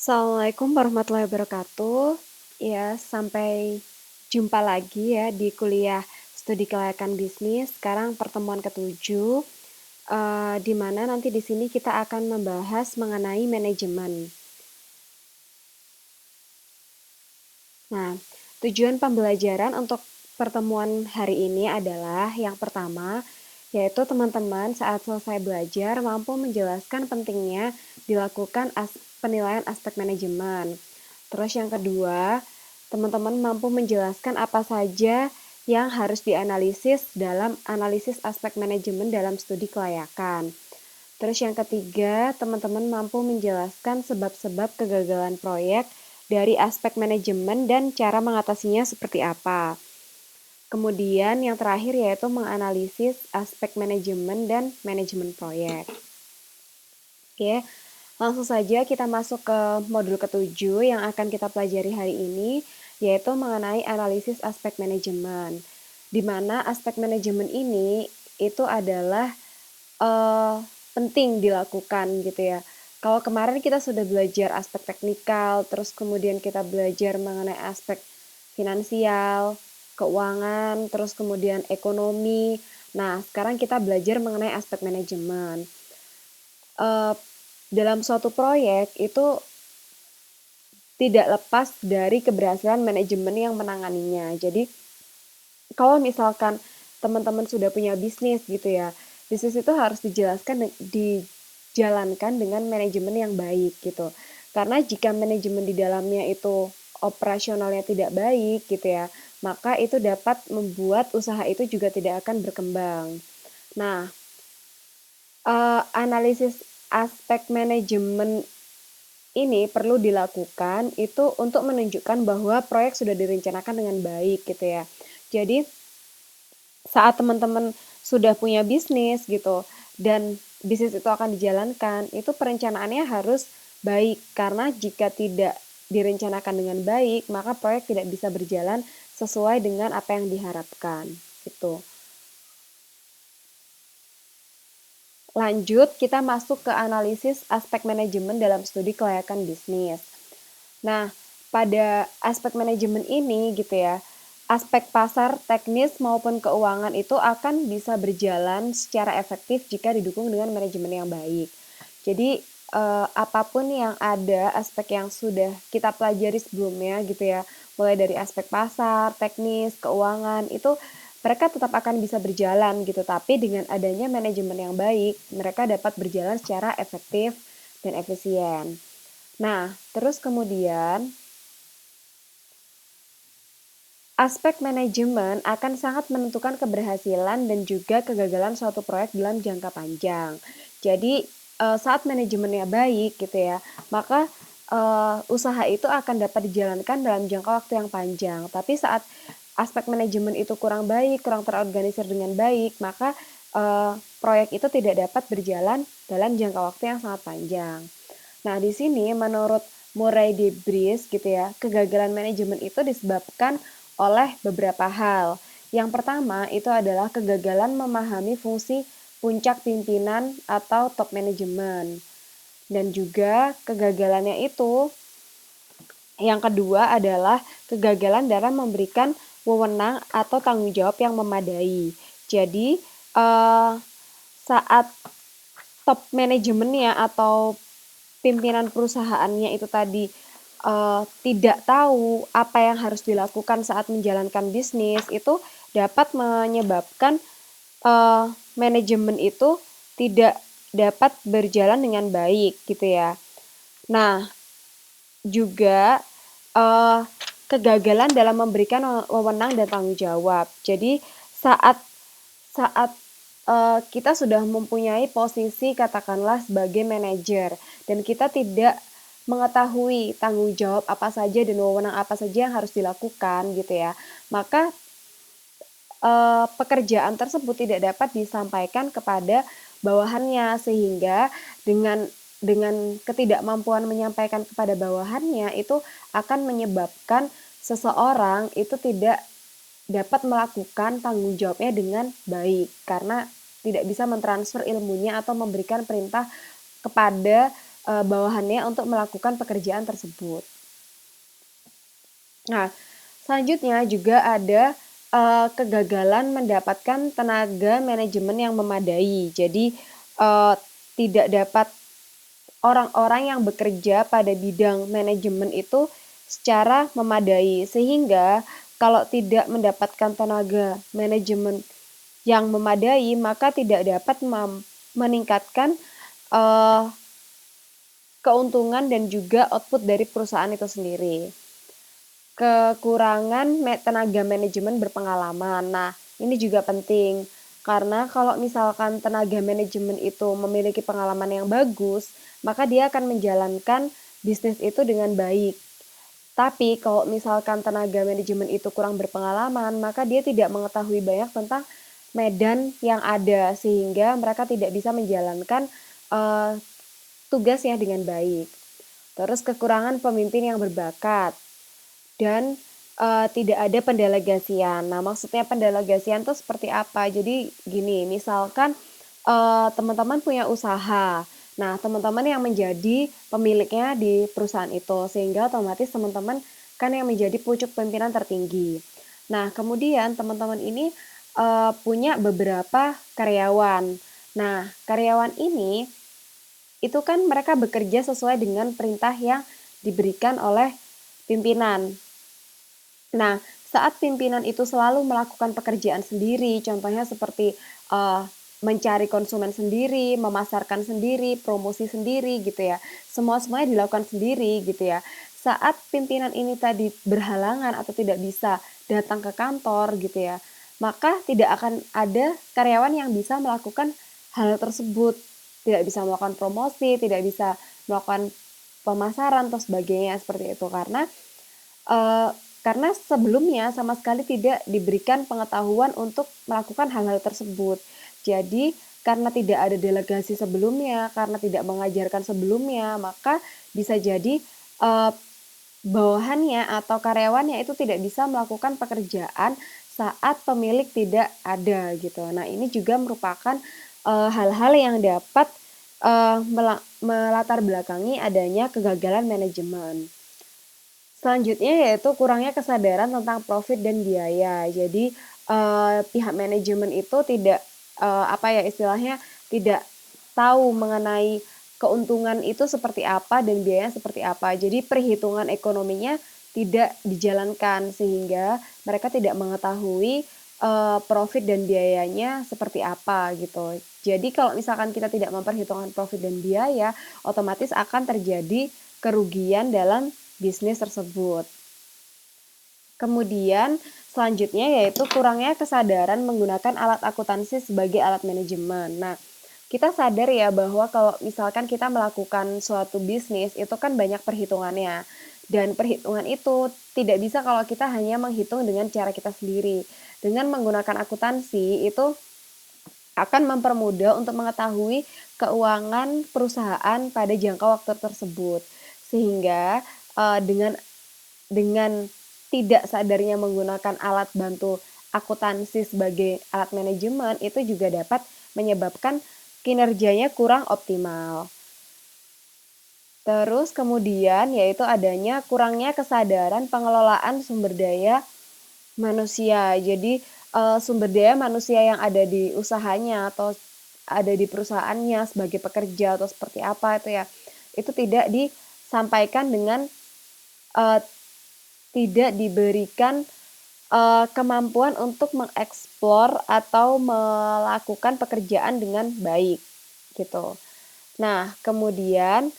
Assalamualaikum warahmatullahi wabarakatuh. Ya, sampai jumpa lagi ya di kuliah studi kelayakan bisnis. Sekarang pertemuan ketujuh, di mana nanti di sini kita akan membahas mengenai manajemen. Nah, tujuan pembelajaran untuk pertemuan hari ini adalah yang pertama, yaitu teman-teman saat selesai belajar mampu menjelaskan pentingnya dilakukan penilaian aspek manajemen. Terus yang kedua, teman-teman mampu menjelaskan apa saja yang harus dianalisis dalam analisis aspek manajemen dalam studi kelayakan. Terus yang ketiga, teman-teman mampu menjelaskan sebab-sebab kegagalan proyek dari aspek manajemen dan cara mengatasinya seperti apa. Kemudian yang terakhir yaitu menganalisis aspek manajemen dan manajemen proyek. Oke, langsung saja kita masuk ke modul ketujuh yang akan kita pelajari hari ini, yaitu mengenai analisis aspek manajemen. Di mana aspek manajemen ini itu adalah penting dilakukan gitu ya. Kalau kemarin kita sudah belajar aspek teknikal, terus kemudian kita belajar mengenai aspek finansial, keuangan, terus kemudian ekonomi. Nah, sekarang kita belajar mengenai aspek manajemen. Dalam suatu proyek itu tidak lepas dari keberhasilan manajemen yang menanganinya. Jadi, kalau misalkan teman-teman sudah punya bisnis gitu ya, bisnis itu harus dijalankan dengan manajemen yang baik gitu. Karena jika manajemen di dalamnya itu operasionalnya tidak baik gitu ya, maka itu dapat membuat usaha itu juga tidak akan berkembang. Nah, analisis aspek manajemen ini perlu dilakukan itu untuk menunjukkan bahwa proyek sudah direncanakan dengan baik gitu ya. Jadi saat teman-teman sudah punya bisnis gitu dan bisnis itu akan dijalankan, itu perencanaannya harus baik karena jika tidak direncanakan dengan baik, maka proyek tidak bisa berjalan sesuai dengan apa yang diharapkan. Gitu. Lanjut, kita masuk ke analisis aspek manajemen dalam studi kelayakan bisnis. Nah, pada aspek manajemen ini gitu ya, aspek pasar, teknis maupun keuangan itu akan bisa berjalan secara efektif jika didukung dengan manajemen yang baik. Jadi apapun yang ada, aspek yang sudah kita pelajari sebelumnya gitu ya, mulai dari aspek pasar, teknis, keuangan, itu mereka tetap akan bisa berjalan gitu, tapi dengan adanya manajemen yang baik, mereka dapat berjalan secara efektif dan efisien. Nah, terus kemudian aspek manajemen akan sangat menentukan keberhasilan dan juga kegagalan suatu proyek dalam jangka panjang. Jadi, saat manajemennya baik gitu ya, maka usaha itu akan dapat dijalankan dalam jangka waktu yang panjang. Tapi saat aspek manajemen itu kurang baik, kurang terorganisir dengan baik, maka proyek itu tidak dapat berjalan dalam jangka waktu yang sangat panjang. Nah, di sini menurut Murray de Vries gitu ya, kegagalan manajemen itu disebabkan oleh beberapa hal. Yang pertama itu adalah kegagalan memahami fungsi puncak pimpinan atau top manajemen. Dan juga kegagalannya itu yang kedua adalah kegagalan dalam memberikan wewenang atau tanggung jawab yang memadai. Jadi, saat top manajemennya atau pimpinan perusahaannya itu tadi tidak tahu apa yang harus dilakukan saat menjalankan bisnis, itu dapat menyebabkan manajemen itu tidak dapat berjalan dengan baik gitu ya. Nah, juga kegagalan dalam memberikan wewenang dan tanggung jawab. Jadi saat saat kita sudah mempunyai posisi katakanlah sebagai manajer dan kita tidak mengetahui tanggung jawab apa saja dan wewenang apa saja yang harus dilakukan gitu ya, maka pekerjaan tersebut tidak dapat disampaikan kepada bawahannya sehingga dengan ketidakmampuan menyampaikan kepada bawahannya itu akan menyebabkan seseorang itu tidak dapat melakukan tanggung jawabnya dengan baik karena tidak bisa mentransfer ilmunya atau memberikan perintah kepada bawahannya untuk melakukan pekerjaan tersebut. Nah, selanjutnya juga ada kegagalan mendapatkan tenaga manajemen yang memadai. Jadi tidak dapat orang-orang yang bekerja pada bidang manajemen itu secara memadai, sehingga kalau tidak mendapatkan tenaga manajemen yang memadai, maka tidak dapat meningkatkan keuntungan dan juga output dari perusahaan itu sendiri. Kekurangan tenaga manajemen berpengalaman. Nah, ini juga penting karena kalau misalkan tenaga manajemen itu memiliki pengalaman yang bagus, maka dia akan menjalankan bisnis itu dengan baik. Tapi kalau misalkan tenaga manajemen itu kurang berpengalaman, maka dia tidak mengetahui banyak tentang medan yang ada sehingga mereka tidak bisa menjalankan tugasnya dengan baik. Terus kekurangan pemimpin yang berbakat dan tidak ada pendelegasian. Nah, maksudnya pendelegasian itu seperti apa? Jadi gini, misalkan teman-teman punya usaha. Nah, teman-teman yang menjadi pemiliknya di perusahaan itu, sehingga otomatis teman-teman kan yang menjadi pucuk pimpinan tertinggi. Nah, kemudian teman-teman ini punya beberapa karyawan. Nah, karyawan ini itu kan mereka bekerja sesuai dengan perintah yang diberikan oleh pimpinan. Nah, saat pimpinan itu selalu melakukan pekerjaan sendiri, contohnya seperti mencari konsumen sendiri, memasarkan sendiri, promosi sendiri gitu ya. Semuanya dilakukan sendiri gitu ya. Saat pimpinan ini tadi berhalangan atau tidak bisa datang ke kantor gitu ya, maka tidak akan ada karyawan yang bisa melakukan hal tersebut. Tidak bisa melakukan promosi, tidak bisa melakukan pemasaran atau sebagainya seperti itu karena sebelumnya sama sekali tidak diberikan pengetahuan untuk melakukan hal-hal tersebut. Jadi karena tidak ada delegasi sebelumnya, karena tidak mengajarkan sebelumnya, maka bisa jadi bawahannya atau karyawannya itu tidak bisa melakukan pekerjaan saat pemilik tidak ada gitu. Nah, ini juga merupakan hal-hal yang dapat melatar belakangi adanya kegagalan manajemen. Selanjutnya yaitu kurangnya kesadaran tentang profit dan biaya. Jadi pihak manajemen itu tidak istilahnya tidak tahu mengenai keuntungan itu seperti apa dan biayanya seperti apa. Jadi perhitungan ekonominya tidak dijalankan sehingga mereka tidak mengetahui profit dan biayanya seperti apa gitu. Jadi kalau misalkan kita tidak memperhitungkan profit dan biaya, otomatis akan terjadi kerugian dalam bisnis tersebut. Kemudian selanjutnya yaitu kurangnya kesadaran menggunakan alat akuntansi sebagai alat manajemen. Nah, kita sadar ya bahwa kalau misalkan kita melakukan suatu bisnis itu kan banyak perhitungannya. Dan perhitungan itu tidak bisa kalau kita hanya menghitung dengan cara kita sendiri. Dengan menggunakan akuntansi itu akan mempermudah untuk mengetahui keuangan perusahaan pada jangka waktu tersebut. Sehingga dengan tidak sadarnya menggunakan alat bantu akuntansi sebagai alat manajemen itu juga dapat menyebabkan kinerjanya kurang optimal. Terus kemudian yaitu adanya kurangnya kesadaran pengelolaan sumber daya manusia. Jadi sumber daya manusia yang ada di usahanya atau ada di perusahaannya sebagai pekerja atau seperti apa itu ya, itu tidak disampaikan dengan tidak diberikan kemampuan untuk mengeksplor atau melakukan pekerjaan dengan baik gitu. Nah, kemudian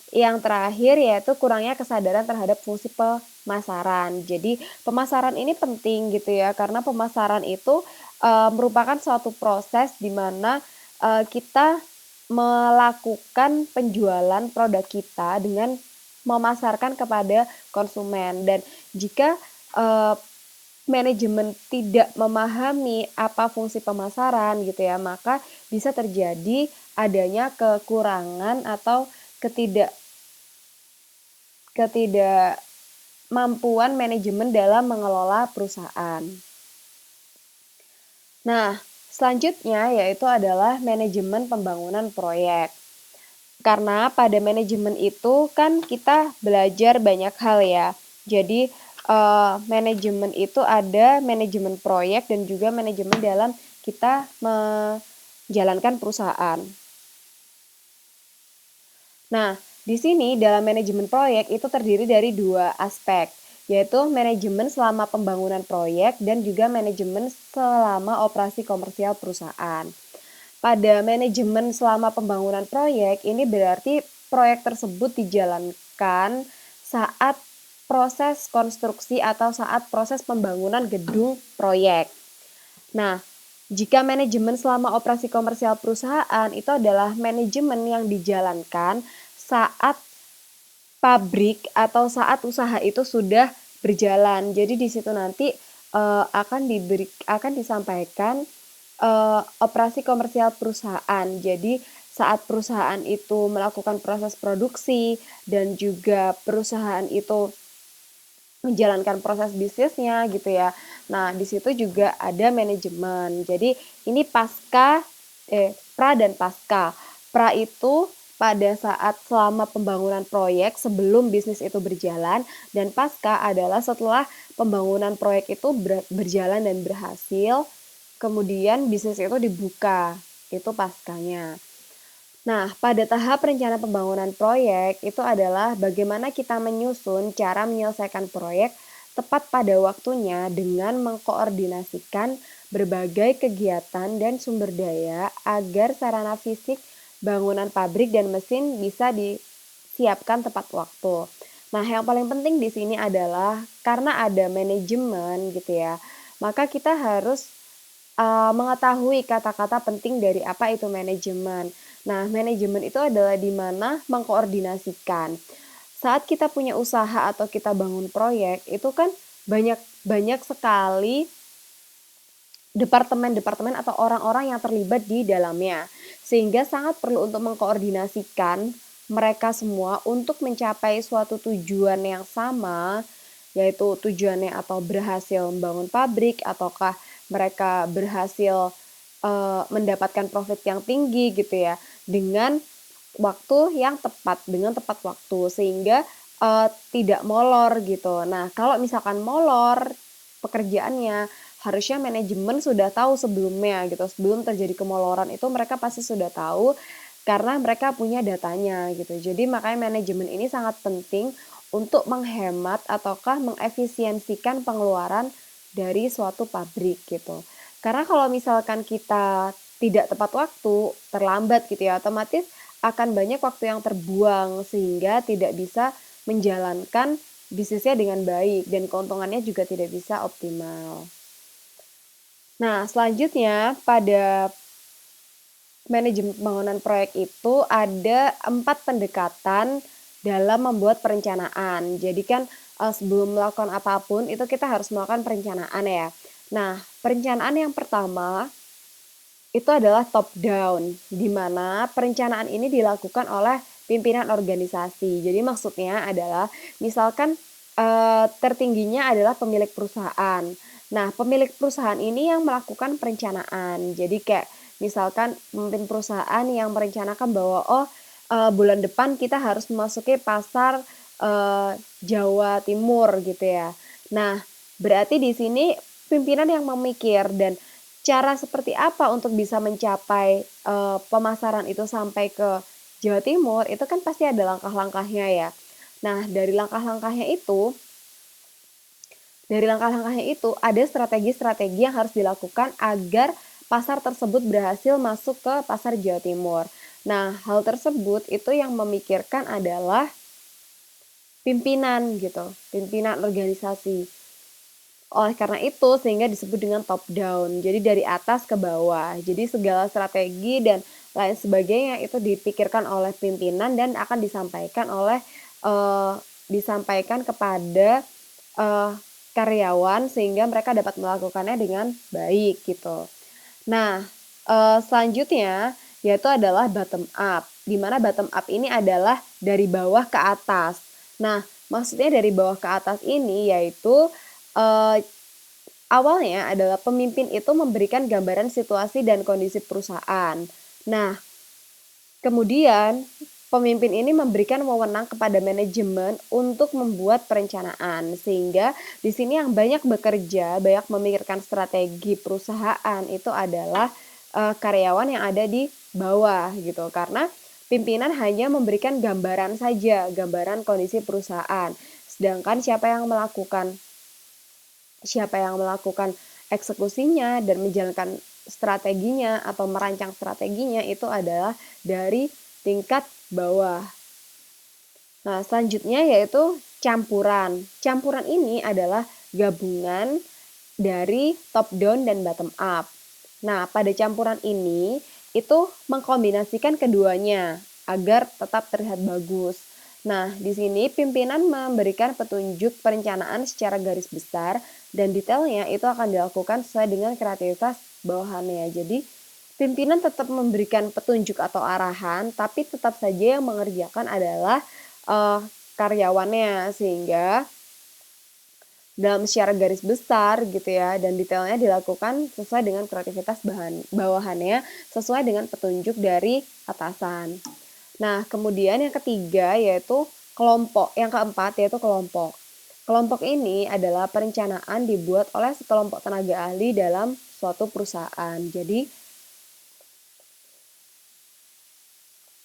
yang terakhir yaitu kurangnya kesadaran terhadap fungsi pemasaran. Jadi pemasaran ini penting gitu ya, karena pemasaran itu merupakan suatu proses di mana kita melakukan penjualan produk kita dengan memasarkan kepada konsumen. Dan jika manajemen tidak memahami apa fungsi pemasaran gitu ya, maka bisa terjadi adanya kekurangan atau ketidakmampuan manajemen dalam mengelola perusahaan. Nah, selanjutnya yaitu adalah manajemen pembangunan proyek. Karena pada manajemen itu kan kita belajar banyak hal ya. Jadi manajemen itu ada manajemen proyek dan juga manajemen dalam kita menjalankan perusahaan. Nah, di sini dalam manajemen proyek itu terdiri dari dua aspek, yaitu manajemen selama pembangunan proyek dan juga manajemen selama operasi komersial perusahaan. Pada manajemen selama pembangunan proyek, ini berarti proyek tersebut dijalankan saat proses konstruksi atau saat proses pembangunan gedung proyek. Nah, jika manajemen selama operasi komersial perusahaan itu adalah manajemen yang dijalankan saat pabrik atau saat usaha itu sudah berjalan. Jadi di situ nanti akan disampaikan operasi komersial perusahaan. Jadi saat perusahaan itu melakukan proses produksi dan juga perusahaan itu menjalankan proses bisnisnya gitu ya. Nah, di situ juga ada manajemen. Jadi ini pra dan pasca. Pra itu pada saat selama pembangunan proyek sebelum bisnis itu berjalan, dan pasca adalah setelah pembangunan proyek itu berjalan dan berhasil, kemudian bisnis itu dibuka. Itu paskanya. Nah, pada tahap rencana pembangunan proyek itu adalah bagaimana kita menyusun cara menyelesaikan proyek tepat pada waktunya dengan mengkoordinasikan berbagai kegiatan dan sumber daya agar sarana fisik bangunan pabrik dan mesin bisa disiapkan tepat waktu. Nah, yang paling penting di sini adalah karena ada manajemen gitu ya, maka kita harus mengetahui kata-kata penting dari apa itu manajemen. Nah, manajemen itu adalah di mana mengkoordinasikan. Saat kita punya usaha atau kita bangun proyek, itu kan banyak banyak sekali departemen-departemen atau orang-orang yang terlibat di dalamnya. Sehingga sangat perlu untuk mengkoordinasikan mereka semua untuk mencapai suatu tujuan yang sama, yaitu tujuannya atau berhasil membangun pabrik ataukah mereka berhasil mendapatkan profit yang tinggi gitu ya, dengan waktu yang tepat, dengan tepat waktu sehingga tidak molor gitu. Nah, kalau misalkan molor pekerjaannya, harusnya manajemen sudah tahu sebelumnya gitu. Sebelum terjadi kemoloran itu mereka pasti sudah tahu karena mereka punya datanya gitu. Jadi makanya manajemen ini sangat penting untuk menghemat ataukah mengefisiensikan pengeluaran dari suatu pabrik gitu. Karena kalau misalkan kita tidak tepat waktu, terlambat gitu ya, otomatis akan banyak waktu yang terbuang sehingga tidak bisa menjalankan bisnisnya dengan baik dan keuntungannya juga tidak bisa optimal. Nah, selanjutnya pada manajemen pembangunan proyek itu ada 4 pendekatan dalam membuat perencanaan. Jadi kan sebelum melakukan apapun itu kita harus melakukan perencanaan ya. Nah, perencanaan yang pertama itu adalah top down, di mana perencanaan ini dilakukan oleh pimpinan organisasi. Jadi maksudnya adalah misalkan tertingginya adalah pemilik perusahaan. Nah, pemilik perusahaan ini yang melakukan perencanaan. Jadi kayak misalkan pemimpin perusahaan yang merencanakan bahwa bulan depan kita harus memasuki pasar Jawa Timur gitu ya. Nah, berarti di sini pimpinan yang memikir dan cara seperti apa untuk bisa mencapai pemasaran itu sampai ke Jawa Timur itu kan pasti ada langkah-langkahnya ya. Nah, dari langkah-langkahnya itu ada strategi-strategi yang harus dilakukan agar pasar tersebut berhasil masuk ke pasar Jawa Timur. Nah, hal tersebut itu yang memikirkan adalah pimpinan gitu, pimpinan organisasi. Oleh karena itu sehingga disebut dengan top down. Jadi dari atas ke bawah. Jadi segala strategi dan lain sebagainya itu dipikirkan oleh pimpinan dan akan disampaikan kepada karyawan sehingga mereka dapat melakukannya dengan baik gitu. Nah, selanjutnya yaitu adalah bottom up. Di mana bottom up ini adalah dari bawah ke atas. Nah, maksudnya dari bawah ke atas ini yaitu awalnya adalah pemimpin itu memberikan gambaran situasi dan kondisi perusahaan. Nah, kemudian pemimpin ini memberikan wewenang kepada manajemen untuk membuat perencanaan, sehingga di sini yang banyak bekerja, banyak memikirkan strategi perusahaan itu adalah karyawan yang ada di bawah gitu. Karena pimpinan hanya memberikan gambaran saja, gambaran kondisi perusahaan. Sedangkan siapa yang melakukan eksekusinya dan menjalankan strateginya atau merancang strateginya itu adalah dari tingkat bawah. Nah, selanjutnya yaitu campuran. Campuran ini adalah gabungan dari top down dan bottom up. Nah, pada campuran ini itu mengkombinasikan keduanya agar tetap terlihat bagus. Nah, di sini pimpinan memberikan petunjuk perencanaan secara garis besar dan detailnya itu akan dilakukan sesuai dengan kreativitas bawahannya. Jadi, pimpinan tetap memberikan petunjuk atau arahan, tapi tetap saja yang mengerjakan adalah karyawannya, sehingga dalam secara garis besar gitu ya dan detailnya dilakukan sesuai dengan kreativitas bawahannya sesuai dengan petunjuk dari atasan. Nah, kemudian yang ketiga yaitu kelompok. Yang keempat yaitu kelompok. Kelompok ini adalah perencanaan dibuat oleh sekelompok tenaga ahli dalam suatu perusahaan. Jadi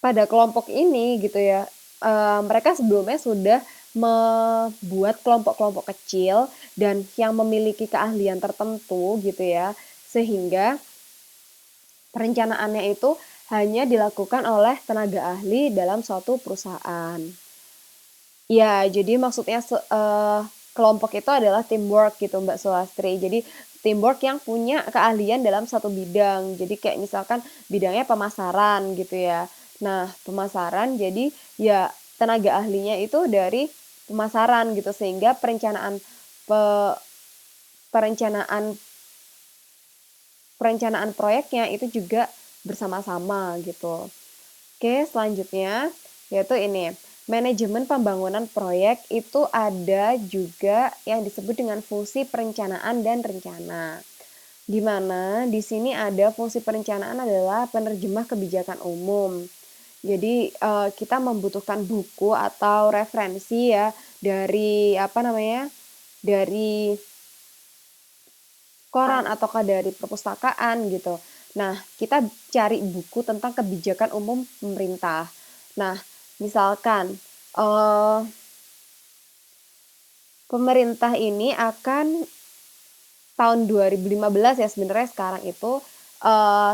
pada kelompok ini gitu ya, mereka sebelumnya sudah membuat kelompok-kelompok kecil dan yang memiliki keahlian tertentu gitu ya, sehingga perencanaannya itu hanya dilakukan oleh tenaga ahli dalam suatu perusahaan. Ya, jadi maksudnya kelompok itu adalah teamwork gitu Mbak Sulastri. Jadi teamwork yang punya keahlian dalam satu bidang. Jadi kayak misalkan bidangnya pemasaran gitu ya. Nah, pemasaran jadi ya tenaga ahlinya itu dari pemasaran gitu sehingga perencanaan perencanaan proyeknya itu juga bersama-sama gitu. Oke, selanjutnya yaitu ini. Manajemen pembangunan proyek itu ada juga yang disebut dengan fungsi perencanaan dan rencana. Di mana di sini ada fungsi perencanaan adalah penerjemah kebijakan umum. Jadi kita membutuhkan buku atau referensi ya dari dari koran ataukah dari perpustakaan gitu. Nah, kita cari buku tentang kebijakan umum pemerintah. Nah, misalkan pemerintah ini akan tahun 2015 ya sebenarnya sekarang itu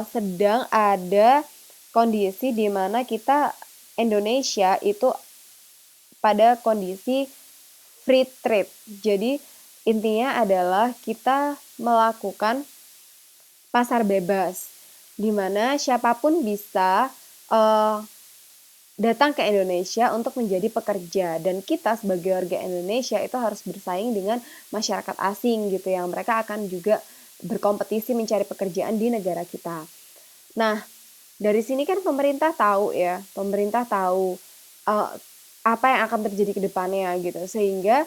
sedang ada kondisi di mana kita Indonesia itu pada kondisi free trade. Jadi intinya adalah kita melakukan pasar bebas, di mana siapapun bisa datang ke Indonesia untuk menjadi pekerja dan kita sebagai warga Indonesia itu harus bersaing dengan masyarakat asing gitu yang mereka akan juga berkompetisi mencari pekerjaan di negara kita. Nah, dari sini kan pemerintah tahu ya, pemerintah tahu apa yang akan terjadi ke depannya gitu sehingga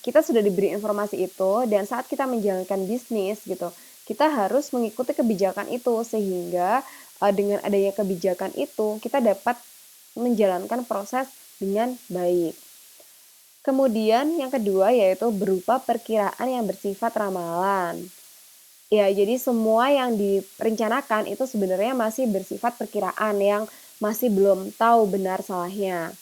kita sudah diberi informasi itu dan saat kita menjalankan bisnis gitu kita harus mengikuti kebijakan itu sehingga dengan adanya kebijakan itu kita dapat menjalankan proses dengan baik. Kemudian yang kedua yaitu berupa perkiraan yang bersifat ramalan. Ya, jadi semua yang direncanakan itu sebenarnya masih bersifat perkiraan yang masih belum tahu benar salahnya.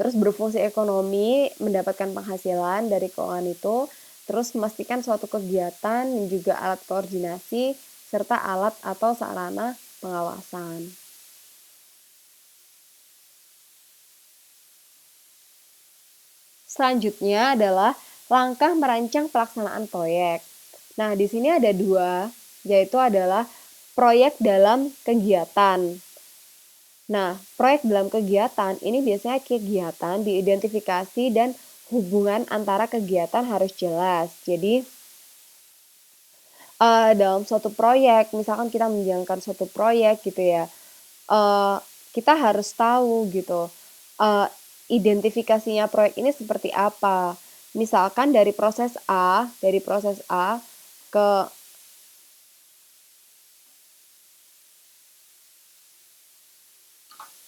Terus berfungsi ekonomi, mendapatkan penghasilan dari keuangan itu, terus memastikan suatu kegiatan dan juga alat koordinasi serta alat atau sarana pengawasan. Selanjutnya adalah langkah merancang pelaksanaan proyek. Nah, di sini ada dua, yaitu adalah proyek dalam kegiatan. Nah, proyek dalam kegiatan ini biasanya kegiatan diidentifikasi dan hubungan antara kegiatan harus jelas. Jadi, dalam suatu proyek, misalkan kita menjalankan suatu proyek gitu ya, kita harus tahu gitu, identifikasinya proyek ini seperti apa. Misalkan dari proses A ke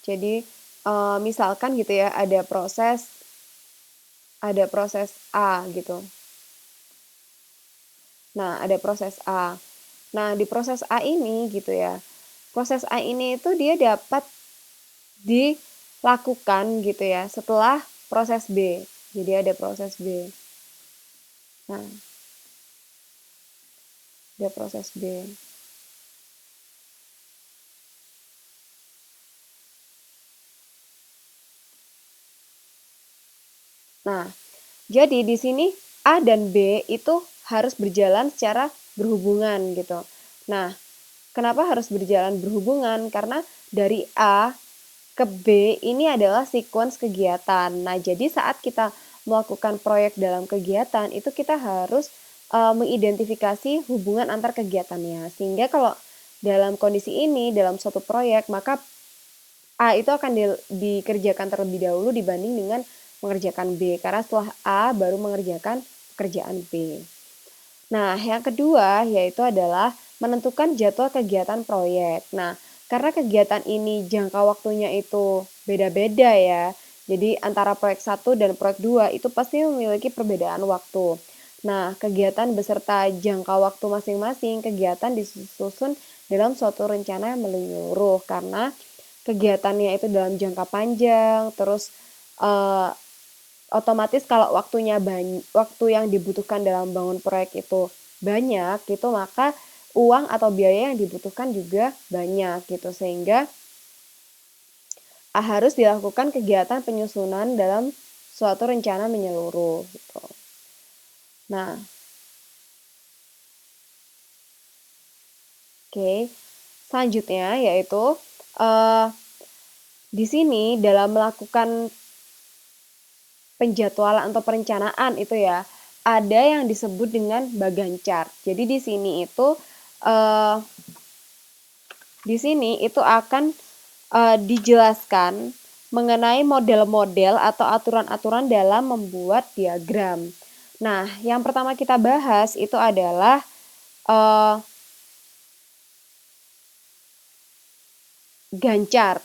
Jadi misalkan gitu ya, ada proses A gitu. Nah, ada proses A. Nah, di proses A ini gitu ya. Proses A ini itu dia dapat dilakukan gitu ya setelah proses B. Jadi ada proses B. Nah, ada proses B. Nah, jadi di sini A dan B itu harus berjalan secara berhubungan gitu. Nah, kenapa harus berjalan berhubungan? Karena dari A ke B ini adalah sequence kegiatan. Nah, jadi saat kita melakukan proyek dalam kegiatan itu kita harus mengidentifikasi hubungan antar kegiatannya. Sehingga kalau dalam kondisi ini dalam suatu proyek maka A itu akan dikerjakan terlebih dahulu dibanding dengan mengerjakan B karena setelah A baru mengerjakan pekerjaan B. Nah, yang kedua yaitu adalah menentukan jadwal kegiatan proyek. Nah, karena kegiatan ini jangka waktunya itu beda-beda ya. Jadi antara proyek 1 dan proyek 2 itu pasti memiliki perbedaan waktu. Nah, kegiatan beserta jangka waktu masing-masing kegiatan disusun dalam suatu rencana yang menyeluruh karena kegiatannya itu dalam jangka panjang, terus eh, otomatis kalau waktu yang dibutuhkan dalam bangun proyek itu banyak gitu maka uang atau biaya yang dibutuhkan juga banyak gitu sehingga harus dilakukan kegiatan penyusunan dalam suatu rencana menyeluruh gitu. Nah, oke. Selanjutnya yaitu eh, di sini dalam melakukan penjadwalan atau perencanaan itu ya ada yang disebut dengan bagan chart. Jadi eh, di sini itu akan dijelaskan mengenai model-model atau aturan-aturan dalam membuat diagram. Nah, yang pertama kita bahas itu adalah uh, Gantt chart.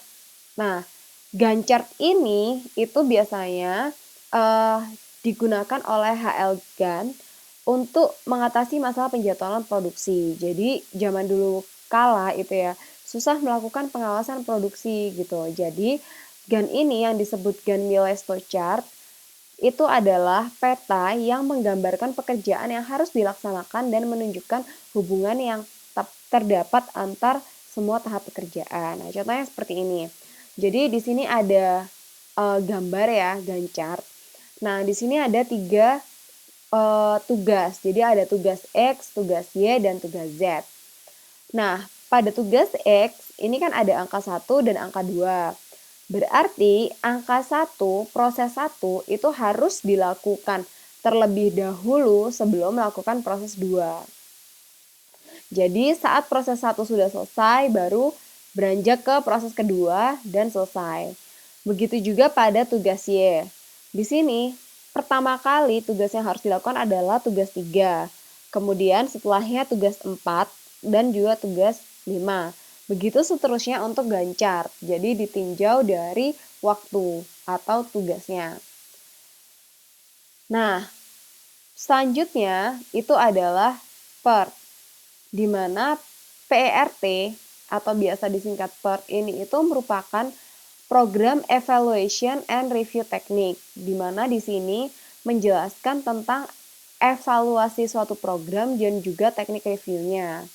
Nah, Gantt chart ini itu biasanya digunakan oleh HL Gantt untuk mengatasi masalah penjadwalan produksi. Jadi zaman dulu kala itu ya susah melakukan pengawasan produksi gitu. Jadi Gantt ini yang disebut Gantt-Milesto chart itu adalah peta yang menggambarkan pekerjaan yang harus dilaksanakan dan menunjukkan hubungan yang terdapat antar semua tahap pekerjaan. Nah, contohnya seperti ini. Jadi di sini ada gambar ya, Gantt chart. Nah, di sini ada 3 tugas. Jadi ada tugas X, tugas Y, dan tugas Z. Nah, pada tugas X ini kan ada angka 1 dan angka 2. Berarti angka 1, proses 1 itu harus dilakukan terlebih dahulu sebelum melakukan proses 2. Jadi saat proses 1 sudah selesai baru beranjak ke proses kedua dan selesai. Begitu juga pada tugas Y. Di sini pertama kali tugas yang harus dilakukan adalah tugas 3. Kemudian setelahnya tugas 4 dan juga tugas 5. Begitu seterusnya untuk Gantt chart. Jadi ditinjau dari waktu atau tugasnya. Nah, selanjutnya itu adalah PERT, di mana PERT atau biasa disingkat PERT ini itu merupakan program evaluation and review technique, di mana di sini menjelaskan tentang evaluasi suatu program dan juga teknik reviewnya.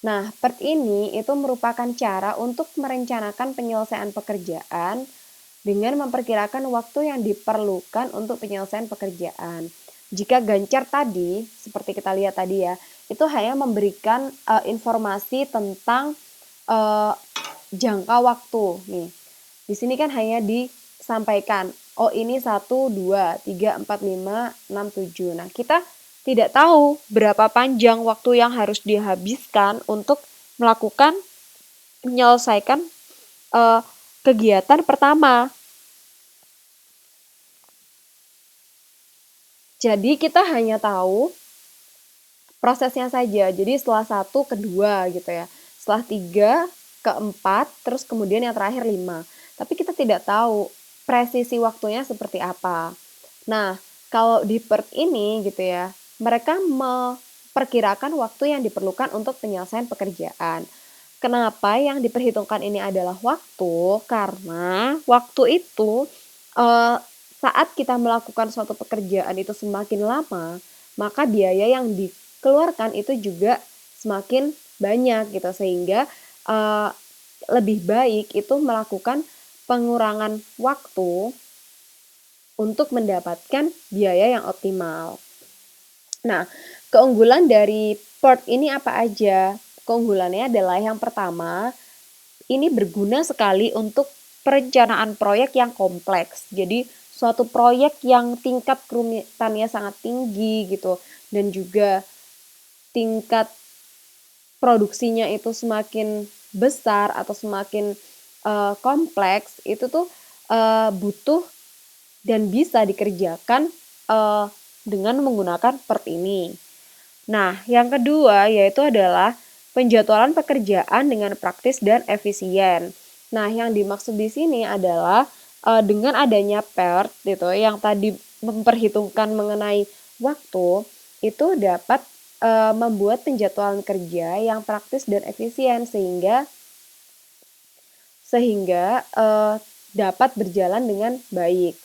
Nah, PERT ini itu merupakan cara untuk merencanakan penyelesaian pekerjaan dengan memperkirakan waktu yang diperlukan untuk penyelesaian pekerjaan. Jika Gantt chart tadi, seperti kita lihat tadi ya, itu hanya memberikan informasi tentang jangka waktu nih. Di sini kan hanya disampaikan, oh ini 1, 2, 3, 4, 5, 6, 7. Nah, kita tidak tahu berapa panjang waktu yang harus dihabiskan untuk melakukan menyelesaikan kegiatan pertama. Jadi kita hanya tahu prosesnya saja. Jadi setelah 1 ke 2 gitu ya. Setelah 3 ke 4, terus kemudian yang terakhir 5. tapi kita tidak tahu presisi waktunya seperti apa. Nah, kalau di PERT ini gitu ya, mereka memperkirakan waktu yang diperlukan untuk penyelesaian pekerjaan. Kenapa yang diperhitungkan ini adalah waktu? Karena waktu itu eh, saat kita melakukan suatu pekerjaan itu semakin lama, maka biaya yang dikeluarkan itu juga semakin banyak gitu, sehingga eh, lebih baik itu melakukan pengurangan waktu untuk mendapatkan biaya yang optimal. Nah, keunggulan dari PERT ini apa aja? Keunggulannya adalah yang pertama, ini berguna sekali untuk perencanaan proyek yang kompleks. Jadi suatu proyek yang tingkat kerumitannya sangat tinggi gitu, dan juga tingkat produksinya itu semakin besar atau semakin kompleks, itu tuh butuh dan bisa dikerjakan dengan menggunakan PERT ini. Nah, yang kedua yaitu adalah penjadwalan pekerjaan dengan praktis dan efisien. Nah, yang dimaksud di sini adalah dengan adanya PERT gitu yang tadi memperhitungkan mengenai waktu, itu dapat membuat penjadwalan kerja yang praktis dan efisien sehingga dapat berjalan dengan baik.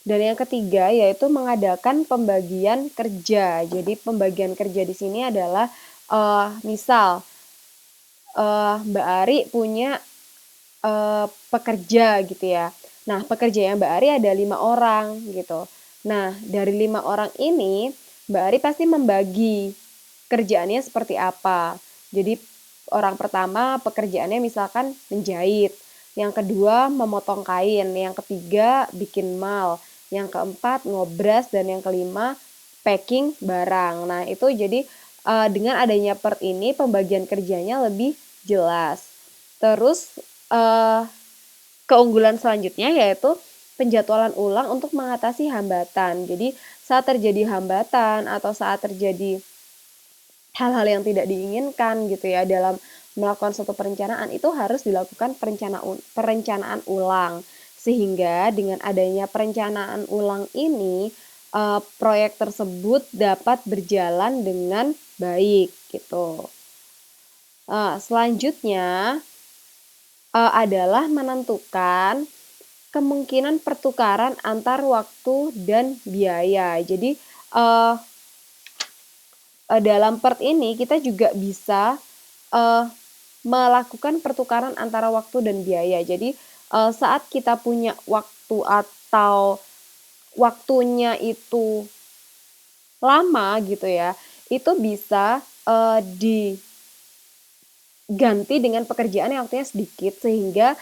Dan yang ketiga yaitu mengadakan pembagian kerja. Jadi pembagian kerja di sini adalah misal Mbak Ari punya pekerja gitu ya. Nah, pekerjanya Mbak Ari ada 5 orang gitu. Nah, dari 5 orang ini Mbak Ari pasti membagi kerjaannya seperti apa. Jadi orang pertama pekerjaannya misalkan menjahit, yang kedua memotong kain, yang ketiga bikin mal, yang keempat ngobras, dan yang kelima packing barang. Nah, itu jadi dengan adanya PERT ini pembagian kerjanya lebih jelas. Terus keunggulan selanjutnya yaitu penjadwalan ulang untuk mengatasi hambatan. Jadi saat terjadi hambatan atau saat terjadi hal-hal yang tidak diinginkan gitu ya dalam melakukan suatu perencanaan, itu harus dilakukan perencanaan ulang, sehingga dengan adanya perencanaan ulang ini proyek tersebut dapat berjalan dengan baik gitu. Selanjutnya adalah menentukan kemungkinan pertukaran antar waktu dan biaya. Jadi dalam PERT ini kita juga bisa melakukan pertukaran antara waktu dan biaya. Jadi saat kita punya waktu atau waktunya itu lama gitu ya, itu bisa diganti dengan pekerjaan yang waktunya sedikit, sehingga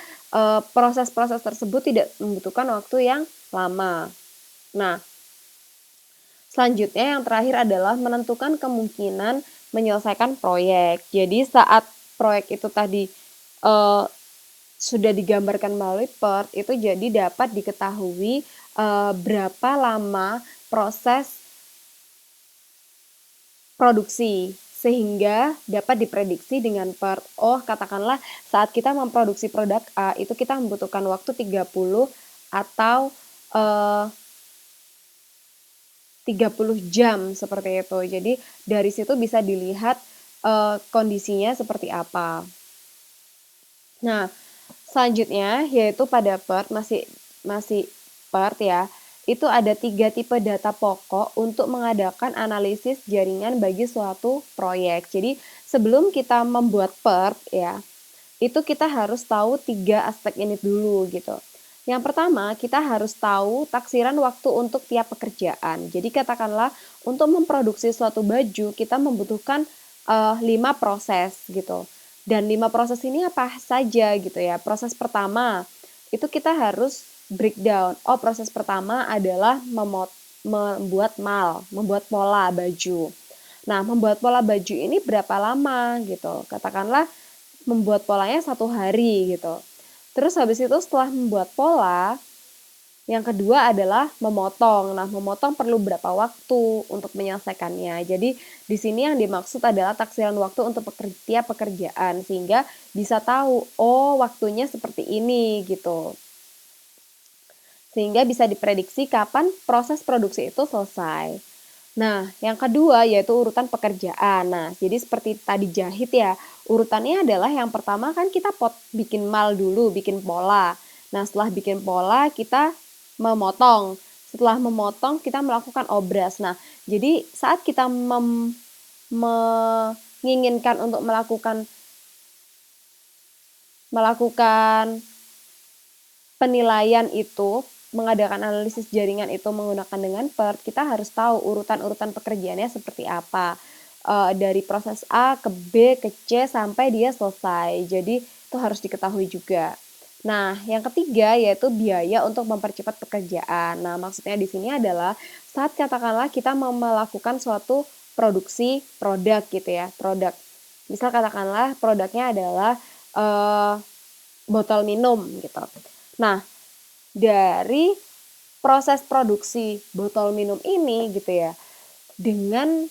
proses-proses tersebut tidak membutuhkan waktu yang lama. Nah, selanjutnya yang terakhir adalah menentukan kemungkinan menyelesaikan proyek. Jadi saat proyek itu tadi sudah digambarkan melalui PERT, itu jadi dapat diketahui berapa lama proses produksi, sehingga dapat diprediksi dengan PERT. Oh, katakanlah saat kita memproduksi produk A, itu kita membutuhkan waktu 30 atau 30 jam seperti itu. Jadi dari situ bisa dilihat kondisinya seperti apa. Nah, selanjutnya yaitu pada PERT, masih PERT ya. Itu ada 3 tipe data pokok untuk mengadakan analisis jaringan bagi suatu proyek. Jadi sebelum kita membuat PERT ya, itu kita harus tahu 3 aspek ini dulu gitu. Yang pertama, kita harus tahu taksiran waktu untuk tiap pekerjaan. Jadi katakanlah untuk memproduksi suatu baju kita membutuhkan 5 proses gitu. Dan 5 proses ini apa saja gitu ya. Proses pertama itu kita harus breakdown. Oh, proses pertama adalah membuat membuat pola baju. Nah, membuat pola baju ini berapa lama gitu. Katakanlah membuat polanya 1 hari gitu. Terus habis itu setelah membuat pola, yang kedua adalah memotong. Nah, memotong perlu berapa waktu untuk menyelesaikannya. Jadi, di sini yang dimaksud adalah taksiran waktu untuk tiap pekerjaan, sehingga bisa tahu, oh waktunya seperti ini gitu. sehingga bisa diprediksi kapan proses produksi itu selesai. Nah, yang kedua yaitu urutan pekerjaan. Nah, jadi seperti tadi jahit ya, urutannya adalah yang pertama kan kita bikin mal dulu, bikin pola. Nah, setelah bikin pola kita memotong. Setelah memotong kita melakukan obras. Nah, jadi saat kita menginginkan untuk melakukan penilaian itu, mengadakan analisis jaringan itu menggunakan dengan PERT, kita harus tahu urutan-urutan pekerjaannya seperti apa. Dari proses A ke B ke C sampai dia selesai. Jadi itu harus diketahui juga. Nah, yang ketiga yaitu biaya untuk mempercepat pekerjaan. Nah, maksudnya di sini adalah saat katakanlah kita mau melakukan suatu produksi produk gitu ya, produk. Misal katakanlah produknya adalah botol minum gitu. Nah, dari proses produksi botol minum ini gitu ya, dengan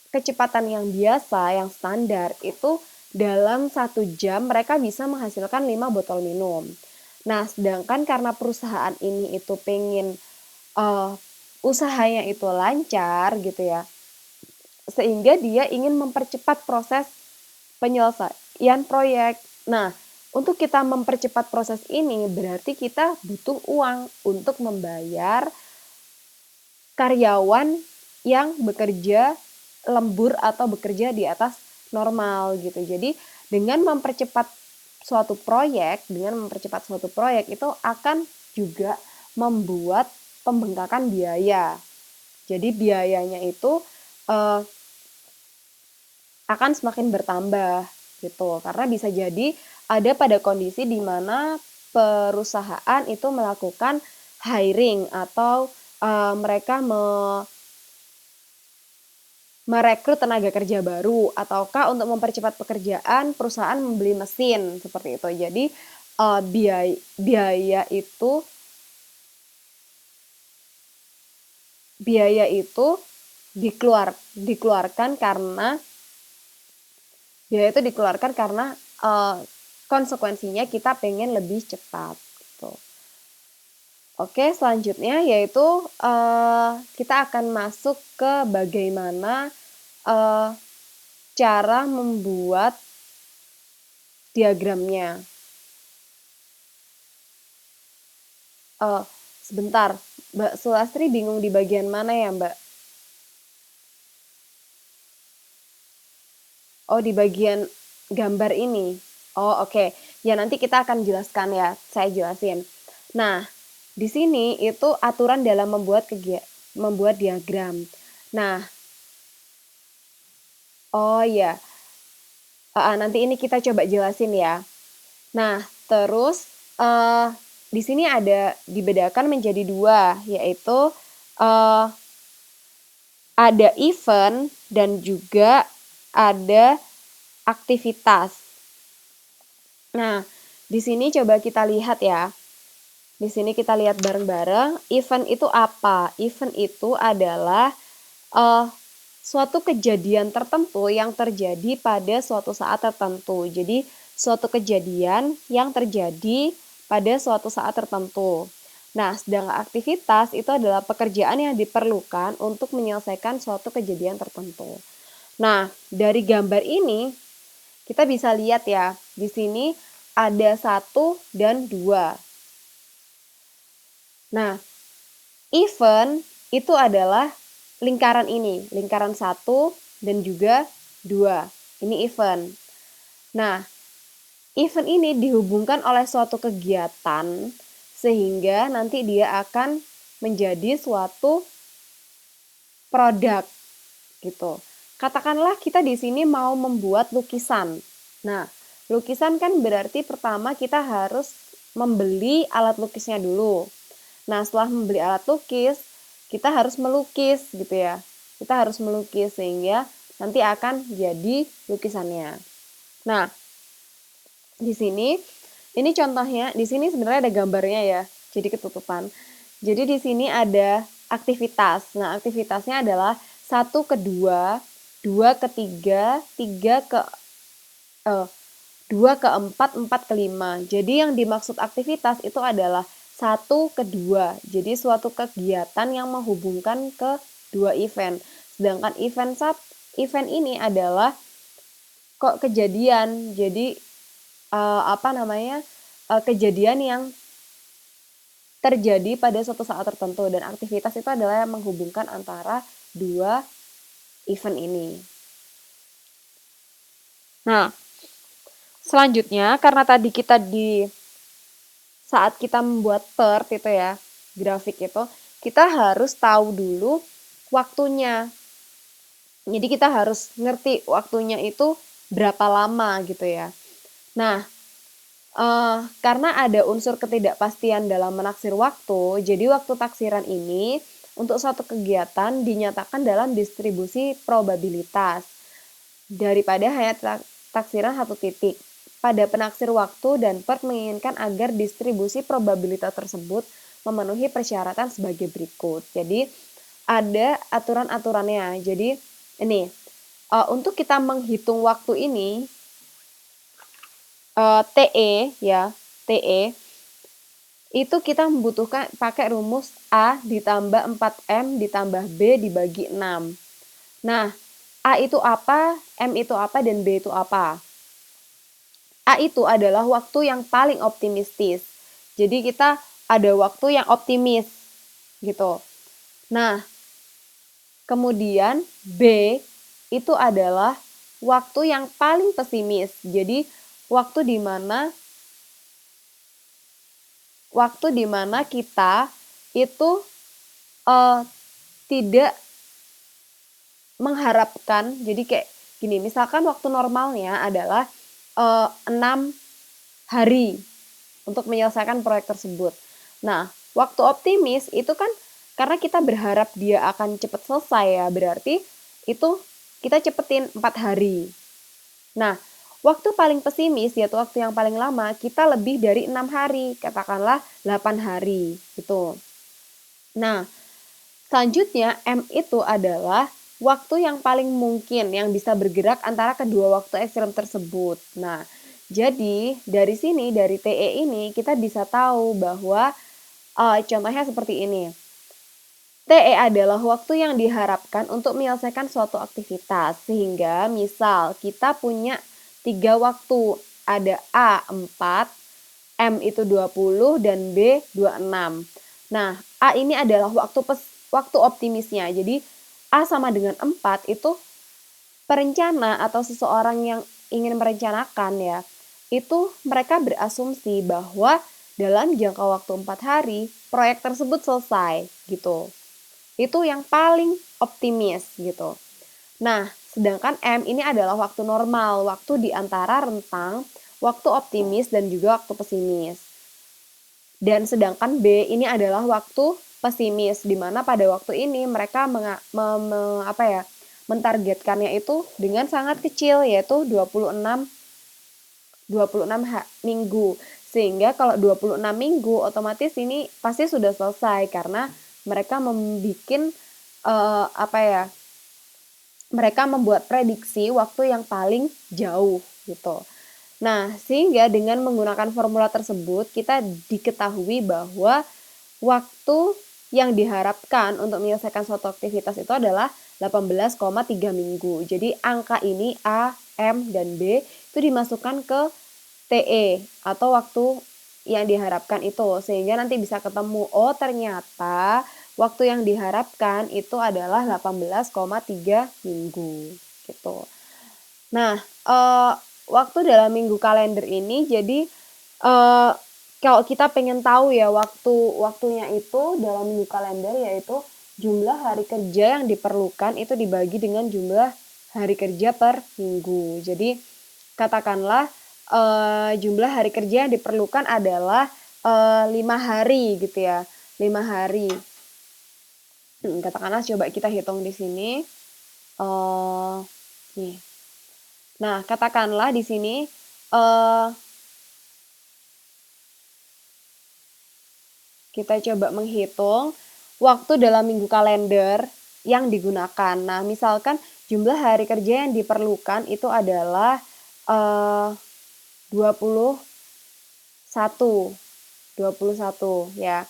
kecepatan yang biasa, yang standar itu dalam 1 jam mereka bisa menghasilkan 5 botol minum. Nah, sedangkan karena perusahaan ini itu pengen usahanya itu lancar gitu ya, sehingga dia ingin mempercepat proses penyelesaian proyek. Nah, untuk kita mempercepat proses ini berarti kita butuh uang untuk membayar karyawan yang bekerja lembur atau bekerja di atas normal gitu. Jadi dengan mempercepat suatu proyek itu akan juga membuat pembengkakan biaya. Jadi biayanya itu akan semakin bertambah gitu. Karena bisa jadi ada pada kondisi di mana perusahaan itu melakukan hiring atau mereka merekrut tenaga kerja baru, ataukah untuk mempercepat pekerjaan perusahaan membeli mesin seperti itu. Jadi biaya itu dikeluarkan karena konsekuensinya kita pengen lebih cepat gitu. Oke, selanjutnya yaitu kita akan masuk ke bagaimana cara membuat diagramnya. Sebentar, Mbak Sulastri bingung di bagian mana ya, Mbak? Oh, di bagian gambar ini. Oh, oke. Ya, nanti kita akan jelaskan ya. Saya jelasin. Nah, di sini itu aturan dalam membuat diagram. Nah, oh ya. Nanti ini kita coba jelasin ya. Nah, terus di sini ada dibedakan menjadi 2, yaitu ada event dan juga ada aktivitas. Nah, di sini coba kita lihat ya. Di sini kita lihat bareng-bareng, event itu apa? Event itu adalah suatu kejadian tertentu yang terjadi pada suatu saat tertentu. Jadi, suatu kejadian yang terjadi pada suatu saat tertentu. Nah, sedangkan aktivitas itu adalah pekerjaan yang diperlukan untuk menyelesaikan suatu kejadian tertentu. Nah, dari gambar ini kita bisa lihat ya, di sini ada 1 dan 2. Nah, event itu adalah lingkaran ini, lingkaran 1 dan juga 2. Ini event. Nah, event ini dihubungkan oleh suatu kegiatan sehingga nanti dia akan menjadi suatu produk gitu. Katakanlah kita di sini mau membuat lukisan. Nah, lukisan kan berarti pertama kita harus membeli alat lukisnya dulu. Nah, setelah membeli alat lukis, kita harus melukis gitu ya. Kita harus melukis sehingga nanti akan jadi lukisannya. Nah, di sini ini contohnya, di sini sebenarnya ada gambarnya ya. Jadi ketutupan. Jadi di sini ada aktivitas. Nah, aktivitasnya adalah 1 ke 2, 2 ke 3, 3 ke 2 ke 4, 4 ke 5. Jadi yang dimaksud aktivitas itu adalah satu ke dua. Jadi suatu kegiatan yang menghubungkan ke dua event. Sedangkan event ini adalah kok kejadian. Jadi kejadian yang terjadi pada suatu saat tertentu, dan aktivitas itu adalah yang menghubungkan antara dua event ini. Nah, selanjutnya karena tadi saat kita membuat PERT itu ya, grafik itu, kita harus tahu dulu waktunya. Jadi kita harus ngerti waktunya itu berapa lama gitu ya. Nah, karena ada unsur ketidakpastian dalam menaksir waktu, jadi waktu taksiran ini untuk suatu kegiatan dinyatakan dalam distribusi probabilitas daripada hanya taksiran satu titik. Pada penaksir waktu dan PERT menginginkan agar distribusi probabilitas tersebut memenuhi persyaratan sebagai berikut. Jadi ada aturan-aturannya. Jadi ini untuk kita menghitung waktu ini TE ya, TE itu kita membutuhkan pakai rumus A ditambah 4M ditambah B dibagi 6. Nah, A itu apa, M itu apa, dan B itu apa? A itu adalah waktu yang paling optimistis. Jadi kita ada waktu yang optimis gitu. Nah, kemudian B itu adalah waktu yang paling pesimis. Jadi waktu di mana kita itu tidak mengharapkan. Jadi kayak gini, misalkan waktu normalnya adalah 6 hari untuk menyelesaikan proyek tersebut. Nah, waktu optimis itu kan karena kita berharap dia akan cepat selesai ya, berarti itu kita cepetin 4 hari. Nah, waktu paling pesimis yaitu waktu yang paling lama, kita lebih dari 6 hari, katakanlah 8 hari gitu. Nah, selanjutnya M itu adalah waktu yang paling mungkin yang bisa bergerak antara kedua waktu ekstrem tersebut. Nah, jadi dari sini, dari TE ini kita bisa tahu bahwa contohnya seperti ini. TE adalah waktu yang diharapkan untuk menyelesaikan suatu aktivitas. Sehingga misal kita punya 3 waktu. Ada A 4, M itu 20, dan B 26. Nah, A ini adalah waktu optimisnya. Jadi A sama dengan 4 itu perencana atau seseorang yang ingin merencanakan ya, itu mereka berasumsi bahwa dalam jangka waktu 4 hari proyek tersebut selesai gitu. Itu yang paling optimis gitu. Nah, sedangkan M ini adalah waktu normal, waktu di antara rentang waktu optimis dan juga waktu pesimis. Dan sedangkan B ini adalah waktu pesimis, di mana pada waktu ini mereka mentargetkannya itu dengan sangat kecil, yaitu 26 minggu. Sehingga kalau 26 minggu otomatis ini pasti sudah selesai karena mereka mereka membuat prediksi waktu yang paling jauh gitu. Nah, sehingga dengan menggunakan formula tersebut kita diketahui bahwa waktu yang diharapkan untuk menyelesaikan suatu aktivitas itu adalah 18,3 minggu. Jadi angka ini A, M, dan B itu dimasukkan ke TE atau waktu yang diharapkan itu. Sehingga nanti bisa ketemu, oh ternyata waktu yang diharapkan itu adalah 18,3 minggu gitu. Nah, waktu dalam minggu kalender ini jadi kalau kita pengen tahu ya waktunya itu dalam minggu kalender, yaitu jumlah hari kerja yang diperlukan itu dibagi dengan jumlah hari kerja per minggu. Jadi katakanlah jumlah hari kerja yang diperlukan adalah 5 hari gitu ya. 5 hari. Katakanlah coba kita hitung di sini. Nih. Nah, katakanlah di sini kita coba menghitung waktu dalam minggu kalender yang digunakan. Nah, misalkan jumlah hari kerja yang diperlukan itu adalah 21. 21 ya.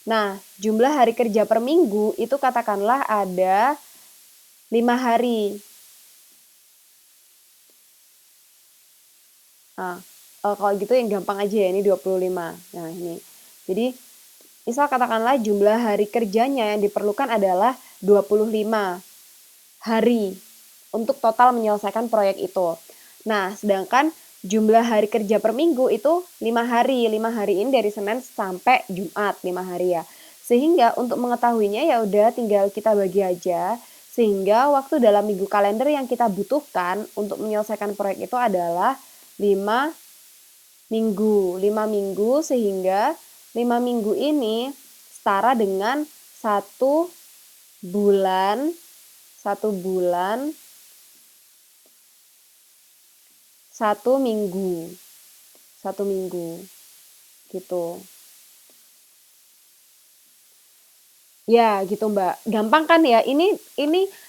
Nah, jumlah hari kerja per minggu itu katakanlah ada 5 hari. Nah, kalau gitu yang gampang aja ya, ini 25. Nah, ini. Jadi, misal katakanlah jumlah hari kerjanya yang diperlukan adalah 25 hari untuk total menyelesaikan proyek itu. Nah, sedangkan jumlah hari kerja per minggu itu 5 hari. 5 hari ini dari Senin sampai Jumat, 5 hari ya. Sehingga untuk mengetahuinya ya udah tinggal kita bagi aja, sehingga waktu dalam minggu kalender yang kita butuhkan untuk menyelesaikan proyek itu adalah 5 minggu. 5 minggu sehingga 5 minggu ini setara dengan 1 bulan 1 bulan 1 minggu. 1 minggu. Gitu. Ya, gitu Mbak. Gampang kan ya? Ini